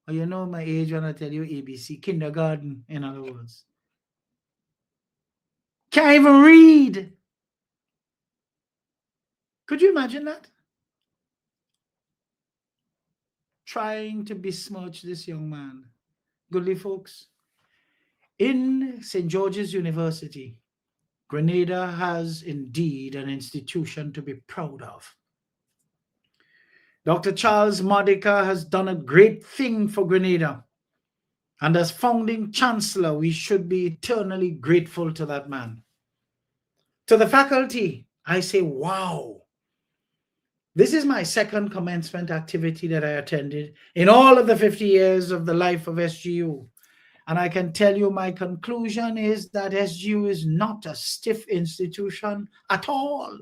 Well, you know my age when I tell you ABC, kindergarten, in other words. Can't even read. Could you imagine that? Trying to besmirch this young man. Goodly folks, in St. George's University, Grenada has indeed an institution to be proud of. Dr. Charles Modica has done a great thing for Grenada, and as founding chancellor, we should be eternally grateful to that man. To the faculty, I say, wow. This is my second commencement activity that I attended in all of the 50 years of the life of SGU. And I can tell you my conclusion is that SGU is not a stiff institution at all.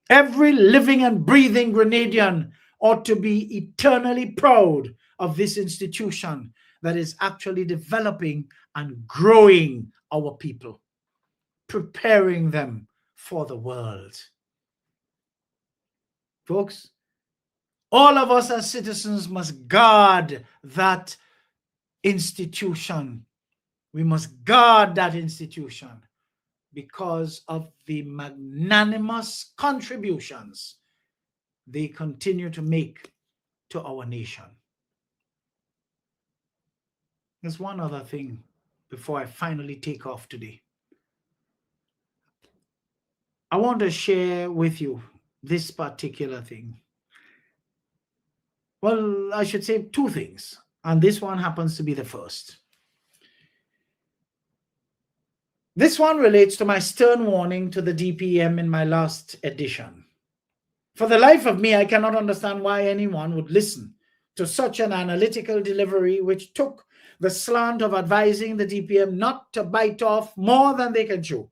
Every living and breathing Grenadian ought to be eternally proud of this institution that is actually developing and growing our people, preparing them for the world. Folks, all of us as citizens must guard that institution. We must guard that institution because of the magnanimous contributions they continue to make to our nation. There's one other thing before I finally take off today. I want to share with you this particular thing. Well, I should say two things, and this one happens to be the first. This one relates to my stern warning to the DPM in my last edition. For the life of me, I cannot understand why anyone would listen to such an analytical delivery which took the slant of advising the DPM not to bite off more than they can chew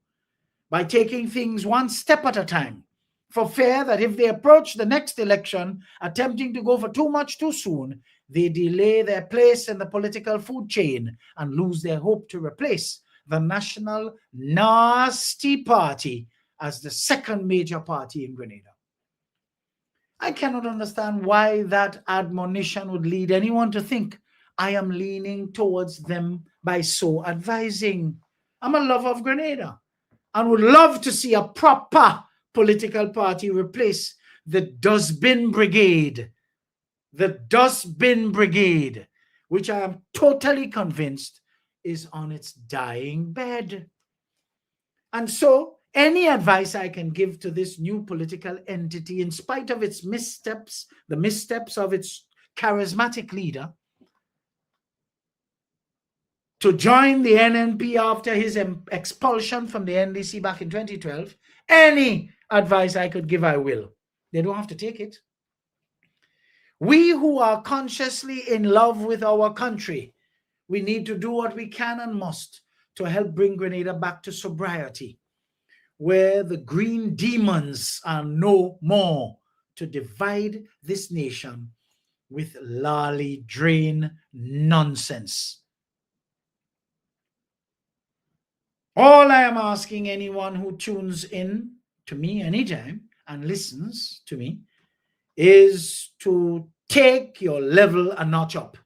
by taking things one step at a time, for fear that if they approach the next election attempting to go for too much too soon, they delay their place in the political food chain and lose their hope to replace the National Nasty Party as the second major party in Grenada. I cannot understand why that admonition would lead anyone to think I am leaning towards them by so advising. I'm a lover of Grenada and would love to see a proper political party replace the Dustbin Brigade. The Dustbin Brigade, which I am totally convinced is on its dying bed. And so, any advice I can give to this new political entity, in spite of its missteps, the missteps of its charismatic leader, to join the NNP after his expulsion from the NDC back in 2012, any advice I could give, I will. They don't have to take it. We who are consciously in love with our country, we need to do what we can and must to help bring Grenada back to sobriety, where the green demons are no more to divide this nation with lolly drain nonsense. All I am asking anyone who tunes in to me anytime and listens to me is to take your level a notch up.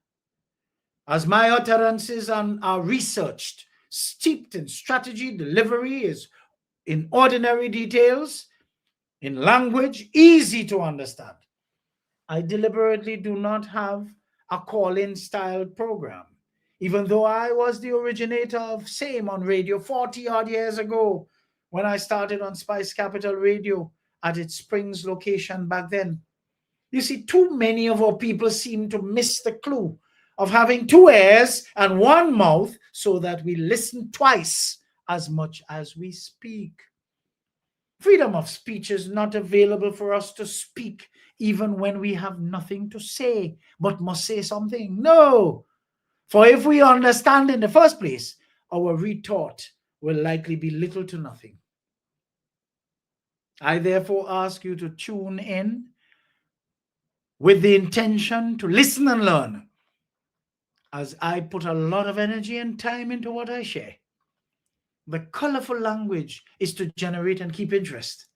As my utterances are researched, steeped in strategy, delivery is in ordinary details, in language easy to understand. I deliberately do not have a call-in style program, even though I was the originator of same on radio 40-odd years ago when I started on Spice Capital Radio at its Springs location back then. You see, too many of our people seem to miss the clue of having two ears and one mouth so that we listen twice as much as we speak. Freedom of speech is not available for us to speak even when we have nothing to say, but must say something. No, for if we understand in the first place, our retort will likely be little to nothing. I therefore ask you to tune in with the intention to listen and learn, as I put a lot of energy and time into what I share. The colorful language is to generate and keep interest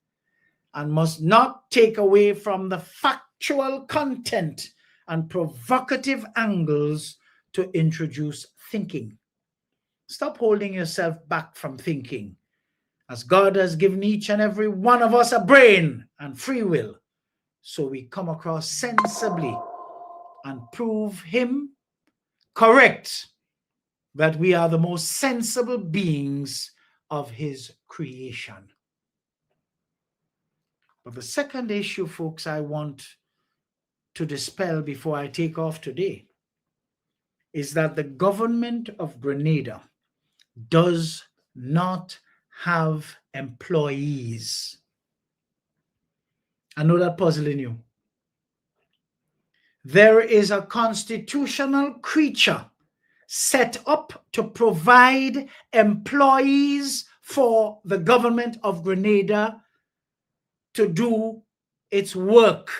and must not take away from the factual content and provocative angles to introduce thinking. Stop holding yourself back from thinking, as God has given each and every one of us a brain and free will, so we come across sensibly and prove him correct that we are the most sensible beings of his creation. But the second issue, folks, I want to dispel before I take off today is that the government of Grenada does not have employees. I know that puzzling you. There is a constitutional creature set up to provide employees for the government of Grenada to do its work.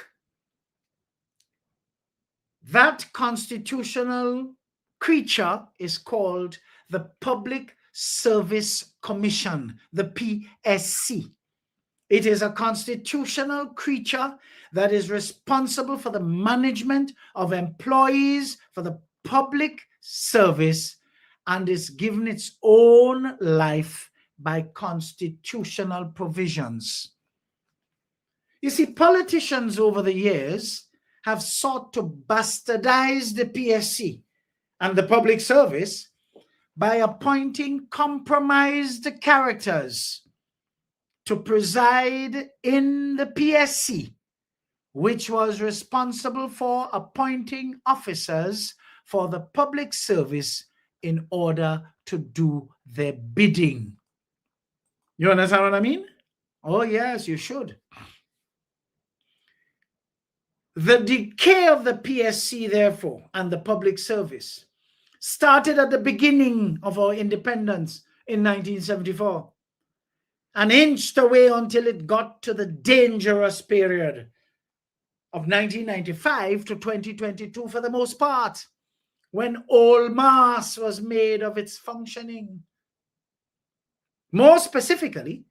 That constitutional creature is called the Public Service Commission, the PSC. It is a constitutional creature that is responsible for the management of employees for the public service and is given its own life by constitutional provisions. You see, politicians over the years have sought to bastardize the PSC and the public service by appointing compromised characters to preside in the PSC, which was responsible for appointing officers for the public service in order to do their bidding. You understand what I mean? Oh, yes, you should. The decay of the PSC, therefore, and the public service started at the beginning of our independence in 1974 and inched away until it got to the dangerous period of 1995 to 2022 for the most part, when all mass was made of its functioning. More specifically,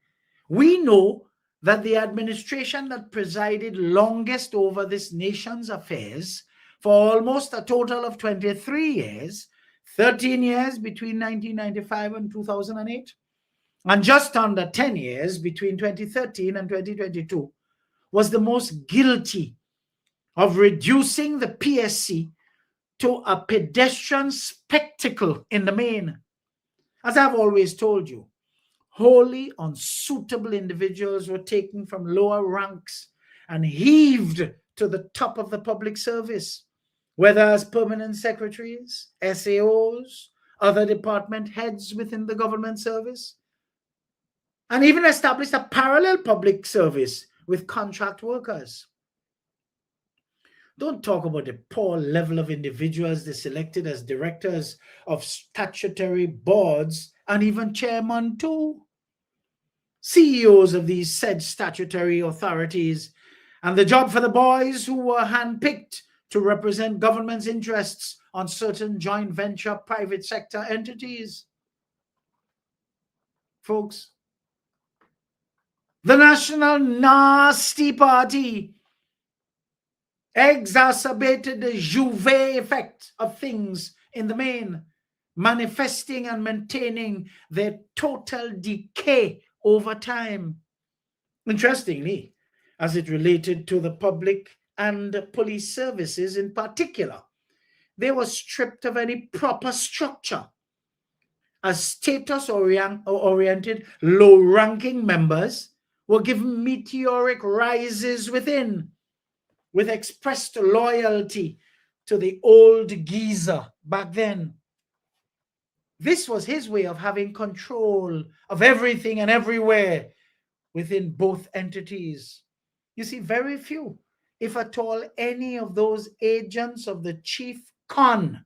we know that the administration that presided longest over this nation's affairs for almost a total of 23 years, 13 years between 1995 and 2008, and just under 10 years between 2013 and 2022, was the most guilty of reducing the PSC to a pedestrian spectacle in the main. As I've always told you, wholly unsuitable individuals were taken from lower ranks and heaved to the top of the public service, whether as permanent secretaries, SAOs, other department heads within the government service, and even established a parallel public service with contract workers. Don't talk about the poor level of individuals they selected as directors of statutory boards and even chairman too. CEOs of these said statutory authorities, and the job for the boys who were handpicked to represent government's interests on certain joint venture private sector entities. Folks, the National Nasty Party exacerbated the Juve effect of things in the main, manifesting and maintaining their total decay over time. Interestingly, as it related to the public and police services in particular, they were stripped of any proper structure, as status-oriented, low-ranking members were given meteoric rises within, with expressed loyalty to the old geezer back then. This was his way of having control of everything and everywhere within both entities. You see, very few, if at all any of those agents of the chief con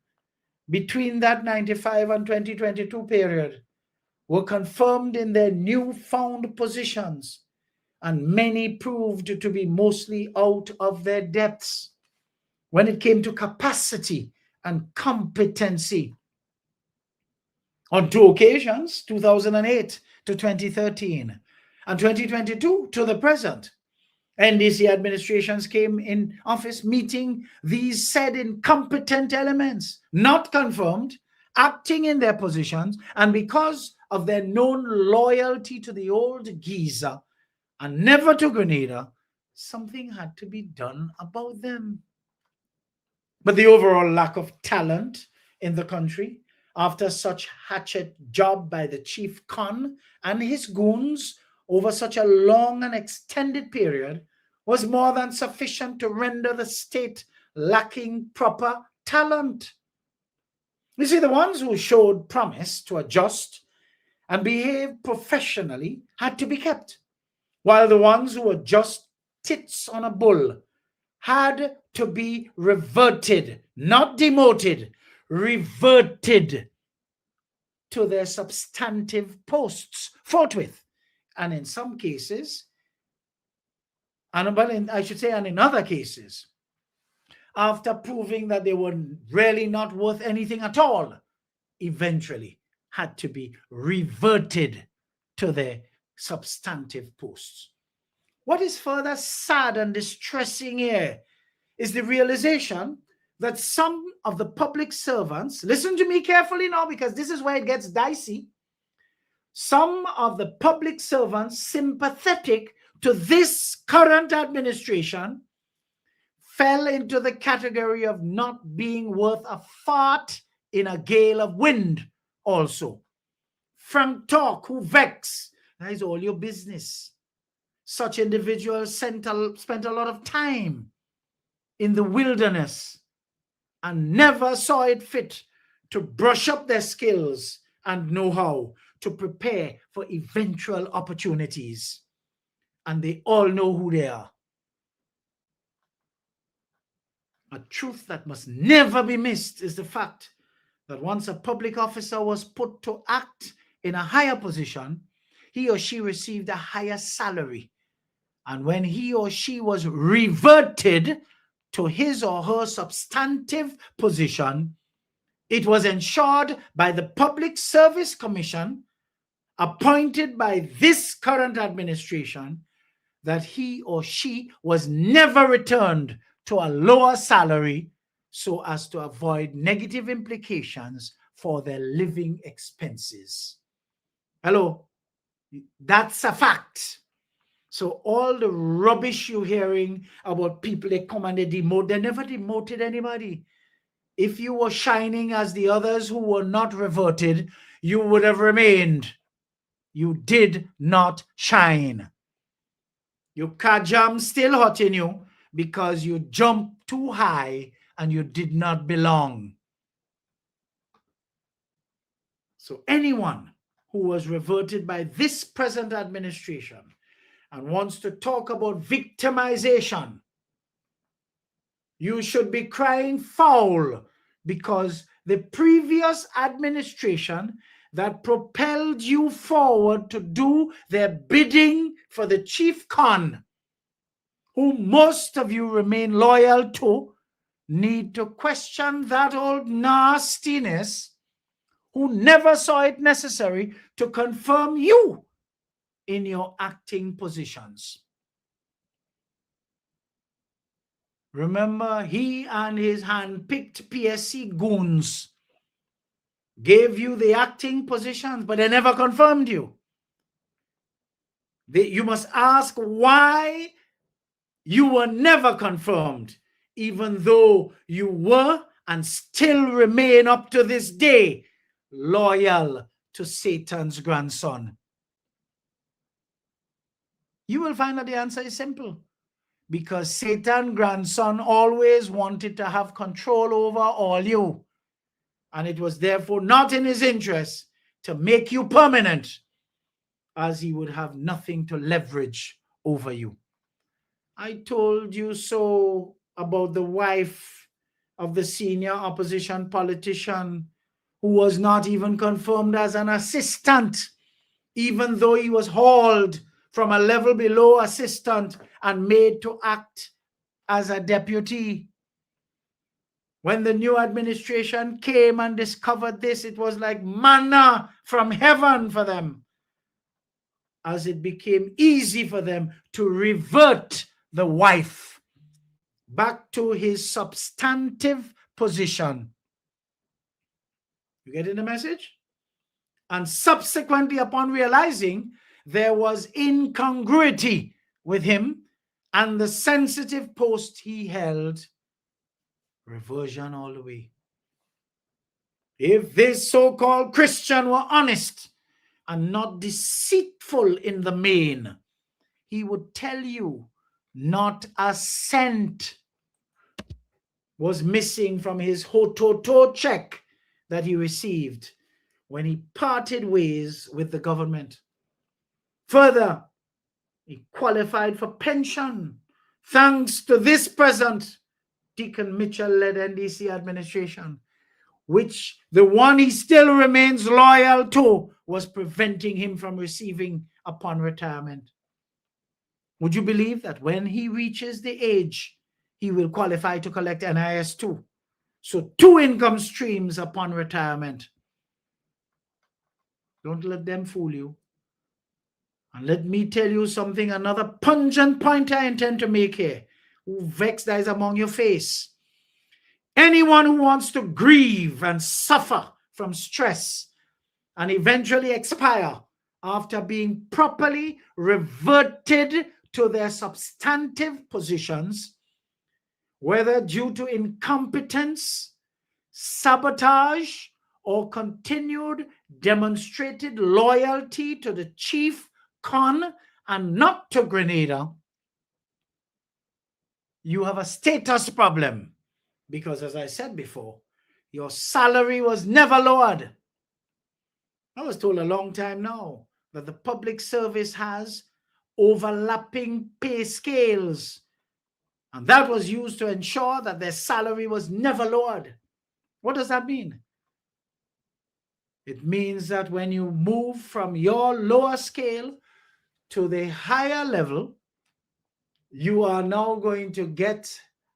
between that 95 and 2022 period were confirmed in their newfound positions, and many proved to be mostly out of their depths when it came to capacity and competency. On two occasions, 2008 to 2013 and 2022 to the present, NDC administrations came in office meeting these said incompetent elements, not confirmed, acting in their positions, and because of their known loyalty to the old geezer and never to Grenada, something had to be done about them. But the overall lack of talent in the country after such hatchet job by the chief con and his goons over such a long and extended period was more than sufficient to render the state lacking proper talent. You see, the ones who showed promise to adjust and behave professionally had to be kept, while the ones who were just tits on a bull had to be reverted, not demoted, reverted to their substantive posts forthwith. And in some cases, and in other cases, after proving that they were really not worth anything at all, eventually had to be reverted to their substantive posts. What is further sad and distressing here is the realization that some of the public servants, listen to me carefully now because this is where it gets dicey, some of the public servants sympathetic to this current administration fell into the category of not being worth a fart in a gale of wind also. Frank talk, who vex, that is all your business. Such individuals spent a lot of time in the wilderness and never saw it fit to brush up their skills and know-how to prepare for eventual opportunities. And they all know who they are. A truth that must never be missed is the fact that once a public officer was put to act in a higher position, he or she received a higher salary. And when he or she was reverted to his or her substantive position, it was ensured by the Public Service Commission appointed by this current administration that he or she was never returned to a lower salary so as to avoid negative implications for their living expenses. Hello, that's a fact. So all the rubbish you're hearing about people, they come and they demote, they never demoted anybody. If you were shining as the others who were not reverted, you would have remained. You did not shine. Your kajam still hot in you because you jumped too high and you did not belong. So anyone who was reverted by this present administration and wants to talk about victimization, you should be crying foul, because the previous administration that propelled you forward to do their bidding for the chief con, who most of you remain loyal to, need to question that old nastiness, who never saw it necessary to confirm you in your acting positions. Remember, he and his hand-picked PSC goons gave you the acting positions, but they never confirmed you. You must ask why you were never confirmed, even though you were and still remain up to this day loyal to Satan's grandson. You will find that the answer is simple. Because Satan's grandson always wanted to have control over all you. And it was therefore not in his interest to make you permanent, as he would have nothing to leverage over you. I told you so about the wife of the senior opposition politician who was not even confirmed as an assistant, even though he was hauled from a level below assistant and made to act as a deputy. When the new administration came and discovered this, it was like manna from heaven for them, as it became easy for them to revert the wife back to his substantive position. You getting the message? And subsequently, upon realizing there was incongruity with him and the sensitive post he held, reversion all the way. If this so-called Christian were honest and not deceitful in the main, he would tell you not a cent was missing from his hototo check that he received when he parted ways with the government. Further, he qualified for pension thanks to this present Deacon Mitchell-led NDC administration, which the one he still remains loyal to was preventing him from receiving upon retirement. Would you believe that when he reaches the age, he will qualify to collect NIS too? So 2 income streams upon retirement. Don't let them fool you. And let me tell you something, another pungent point I intend to make here. Who vexed that is among your face. Anyone who wants to grieve and suffer from stress and eventually expire after being properly reverted to their substantive positions, whether due to incompetence, sabotage, or continued demonstrated loyalty to the chief con and not to Grenada, you have a status problem. Because as I said before, your salary was never lowered. I was told a long time now that the public service has overlapping pay scales. And that was used to ensure that their salary was never lowered. What does that mean? It means that when you move from your lower scale to the higher level, you are now going to get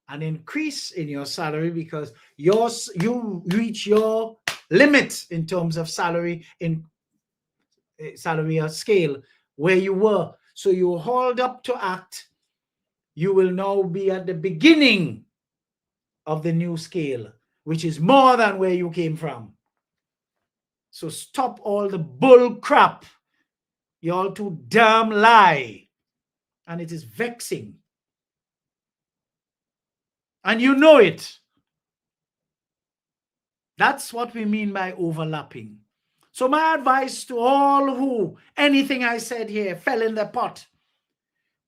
an increase in your salary because you reach your limit in terms of salary or scale where you were. So you hold up to act. You will now be at the beginning of the new scale, which is more than where you came from. So stop all the bull crap. You all too damn lie. And it is vexing. And you know it. That's what we mean by overlapping. So my advice to all who anything I said here fell in the pot,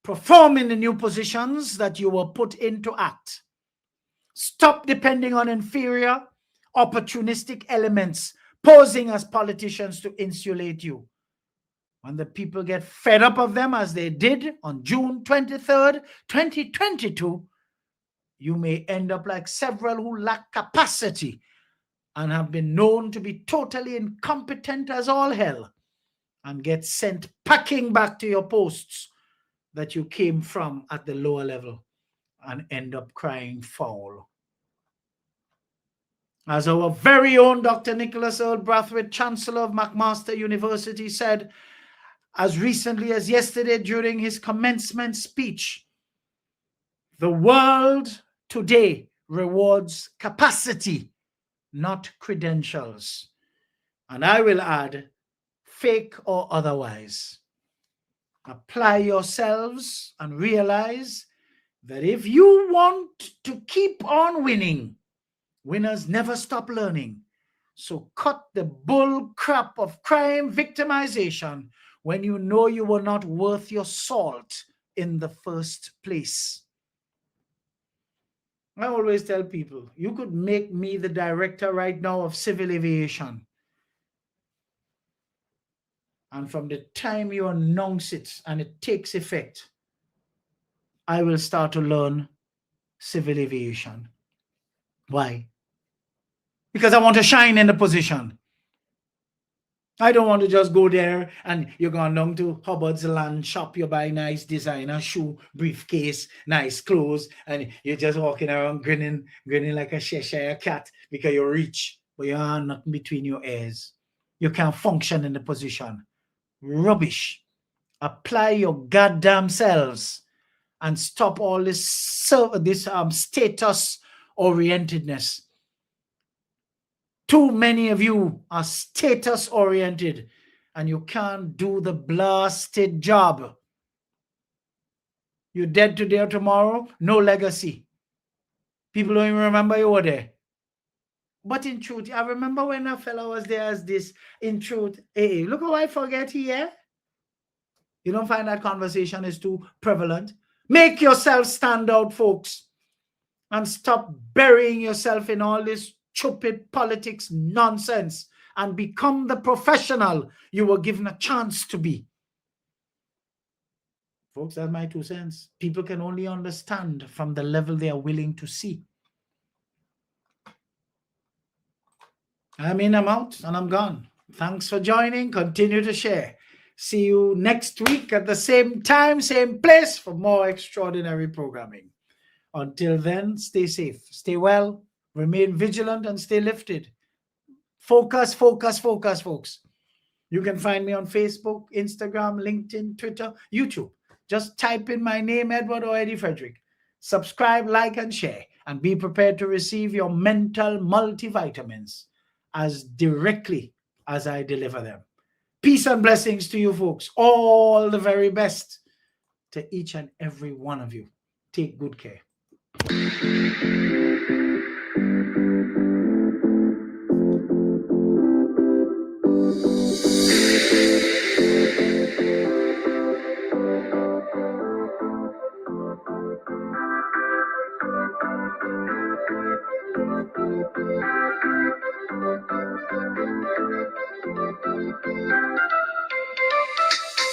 perform in the new positions that you were put in to act. Stop depending on inferior, opportunistic elements posing as politicians to insulate you. When the people get fed up of them, as they did on June 23rd, 2022, you may end up like several who lack capacity and have been known to be totally incompetent as all hell and get sent packing back to your posts that you came from at the lower level and end up crying foul. As our very own Dr. Nicholas Earl Brathwaite, Chancellor of McMaster University, said as recently as yesterday during his commencement speech, the world today rewards capacity, not credentials. And I will add, fake or otherwise. Apply yourselves and realize that if you want to keep on winning, winners never stop learning. So cut the bull crap of crime victimization when you know you were not worth your salt in the first place. I always tell people, you could make me the director right now of civil aviation. And from the time you announce it and it takes effect, I will start to learn civil aviation. Why? Because I want to shine in the position. I don't want to just go there and you're going down to Hubbard's Land shop, you buy nice designer shoe, briefcase, nice clothes, and you're just walking around grinning like a Cheshire cat because you're rich, but you have nothing between your ears. You can't function in the position. Rubbish. Apply your goddamn selves and stop all this status orientedness. Too many of you are status oriented and you can't do the blasted job. You're dead today or tomorrow, no legacy. People don't even remember you were there. But in truth, I remember when a fellow was there as this, in truth, hey, look how I forget here. You don't find that conversation is too prevalent? Make yourself stand out, folks, and stop burying yourself in all this stupid politics nonsense and become the professional you were given a chance to be. Folks, that's my 2 cents. People can only understand from the level they are willing to see. I'm in, I'm out, and I'm gone. Thanks for joining. Continue to share. See you next week at the same time, same place for more extraordinary programming. Until then, stay safe, stay well, remain vigilant, and stay lifted. Focus, focus, focus, folks. You can find me on Facebook, Instagram, LinkedIn, Twitter, YouTube. Just type in my name, Edward or Eddie Frederick. Subscribe, like, and share. And be prepared to receive your mental multivitamins as directly as I deliver them. Peace and blessings to you, folks. All the very best to each and every one of you. Take good care.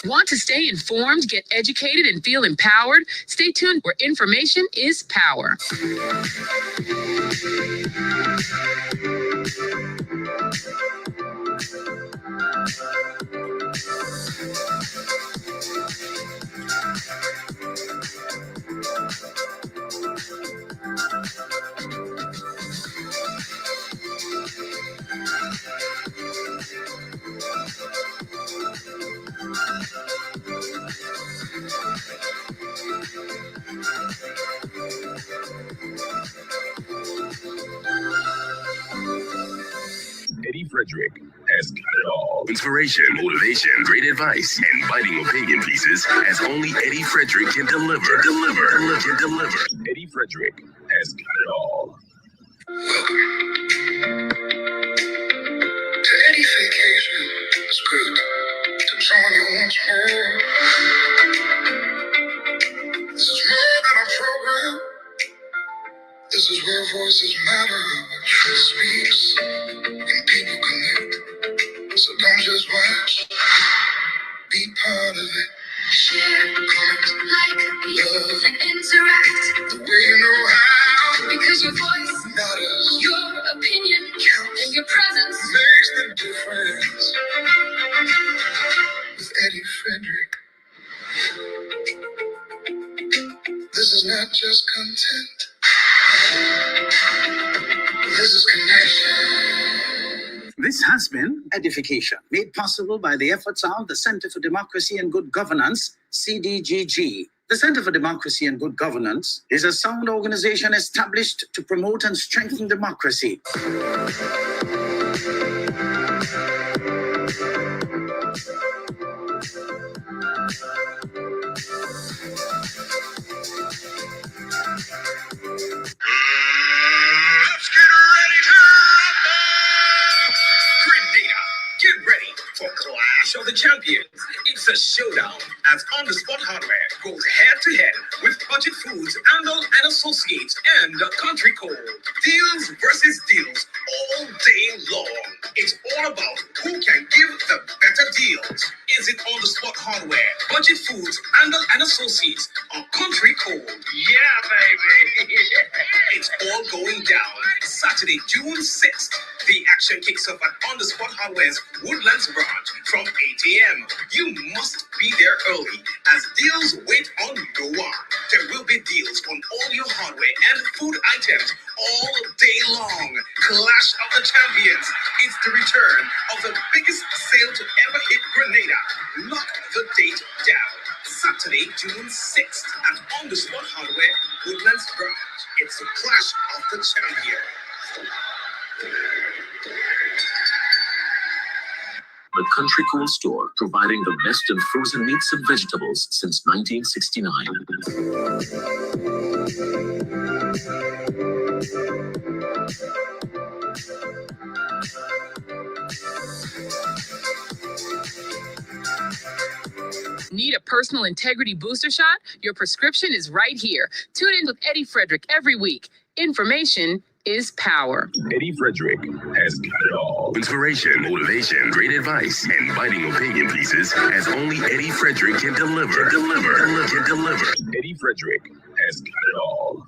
Want to stay informed, get educated, and feel empowered? Stay tuned where information is power. Eddie Frederick has got it all. Inspiration, motivation, great advice, and biting opinion pieces as only Eddie Frederick can deliver. Deliver. Eddie Frederick has got it all. To EDDIE-FICATIon, it's good to join you once more. This is more than a program. This is where voices matter, truth speaks, and people connect. So don't just watch, be part of it. Share, comment, like, love, and interact the way you know how. Because your voice matters, your opinion counts, and your presence makes the difference. With Eddie Frederick, this is not just content. This is connection. This has been EDDIE-FICATION, made possible by the efforts of the Center for Democracy and Good Governance, CDGG. The Center for Democracy and Good Governance is a sound organization established to promote and strengthen democracy. Let's get ready to rumble! Grenada, get ready for Clash of the Champions. It's a showdown as on-the-spot hardware goes head-to-head with Budget Foods, Andal and Associates, and Country Code. Deals versus deals all day long. It's all about who can give the better deals. Is it on-the-spot hardware, Budget Foods, Andal and Associates, or Country Code? Yeah, baby. It's all going down Saturday, June 6th. The action kicks off at On the Spot Hardware's Woodlands branch from 8 a.m. You must be there early as deals wait on no one. There will be deals on all your hardware and food items all day long. Clash of the Champions. It's the return of the biggest sale to ever hit Grenada. Lock the date down. Saturday, June 6th at On the Spot Hardware, Woodlands branch. It's the Clash of the Champions. The Country Cool Store, providing the best in frozen meats and vegetables since 1969. Need a personal integrity booster shot? Your prescription is right here. Tune in with Eddie Frederick every week. Information is power. Eddie Frederick has got it all. Inspiration, motivation, great advice, and biting opinion pieces as only Eddie Frederick can deliver. Deliver. Eddie Frederick has got it all.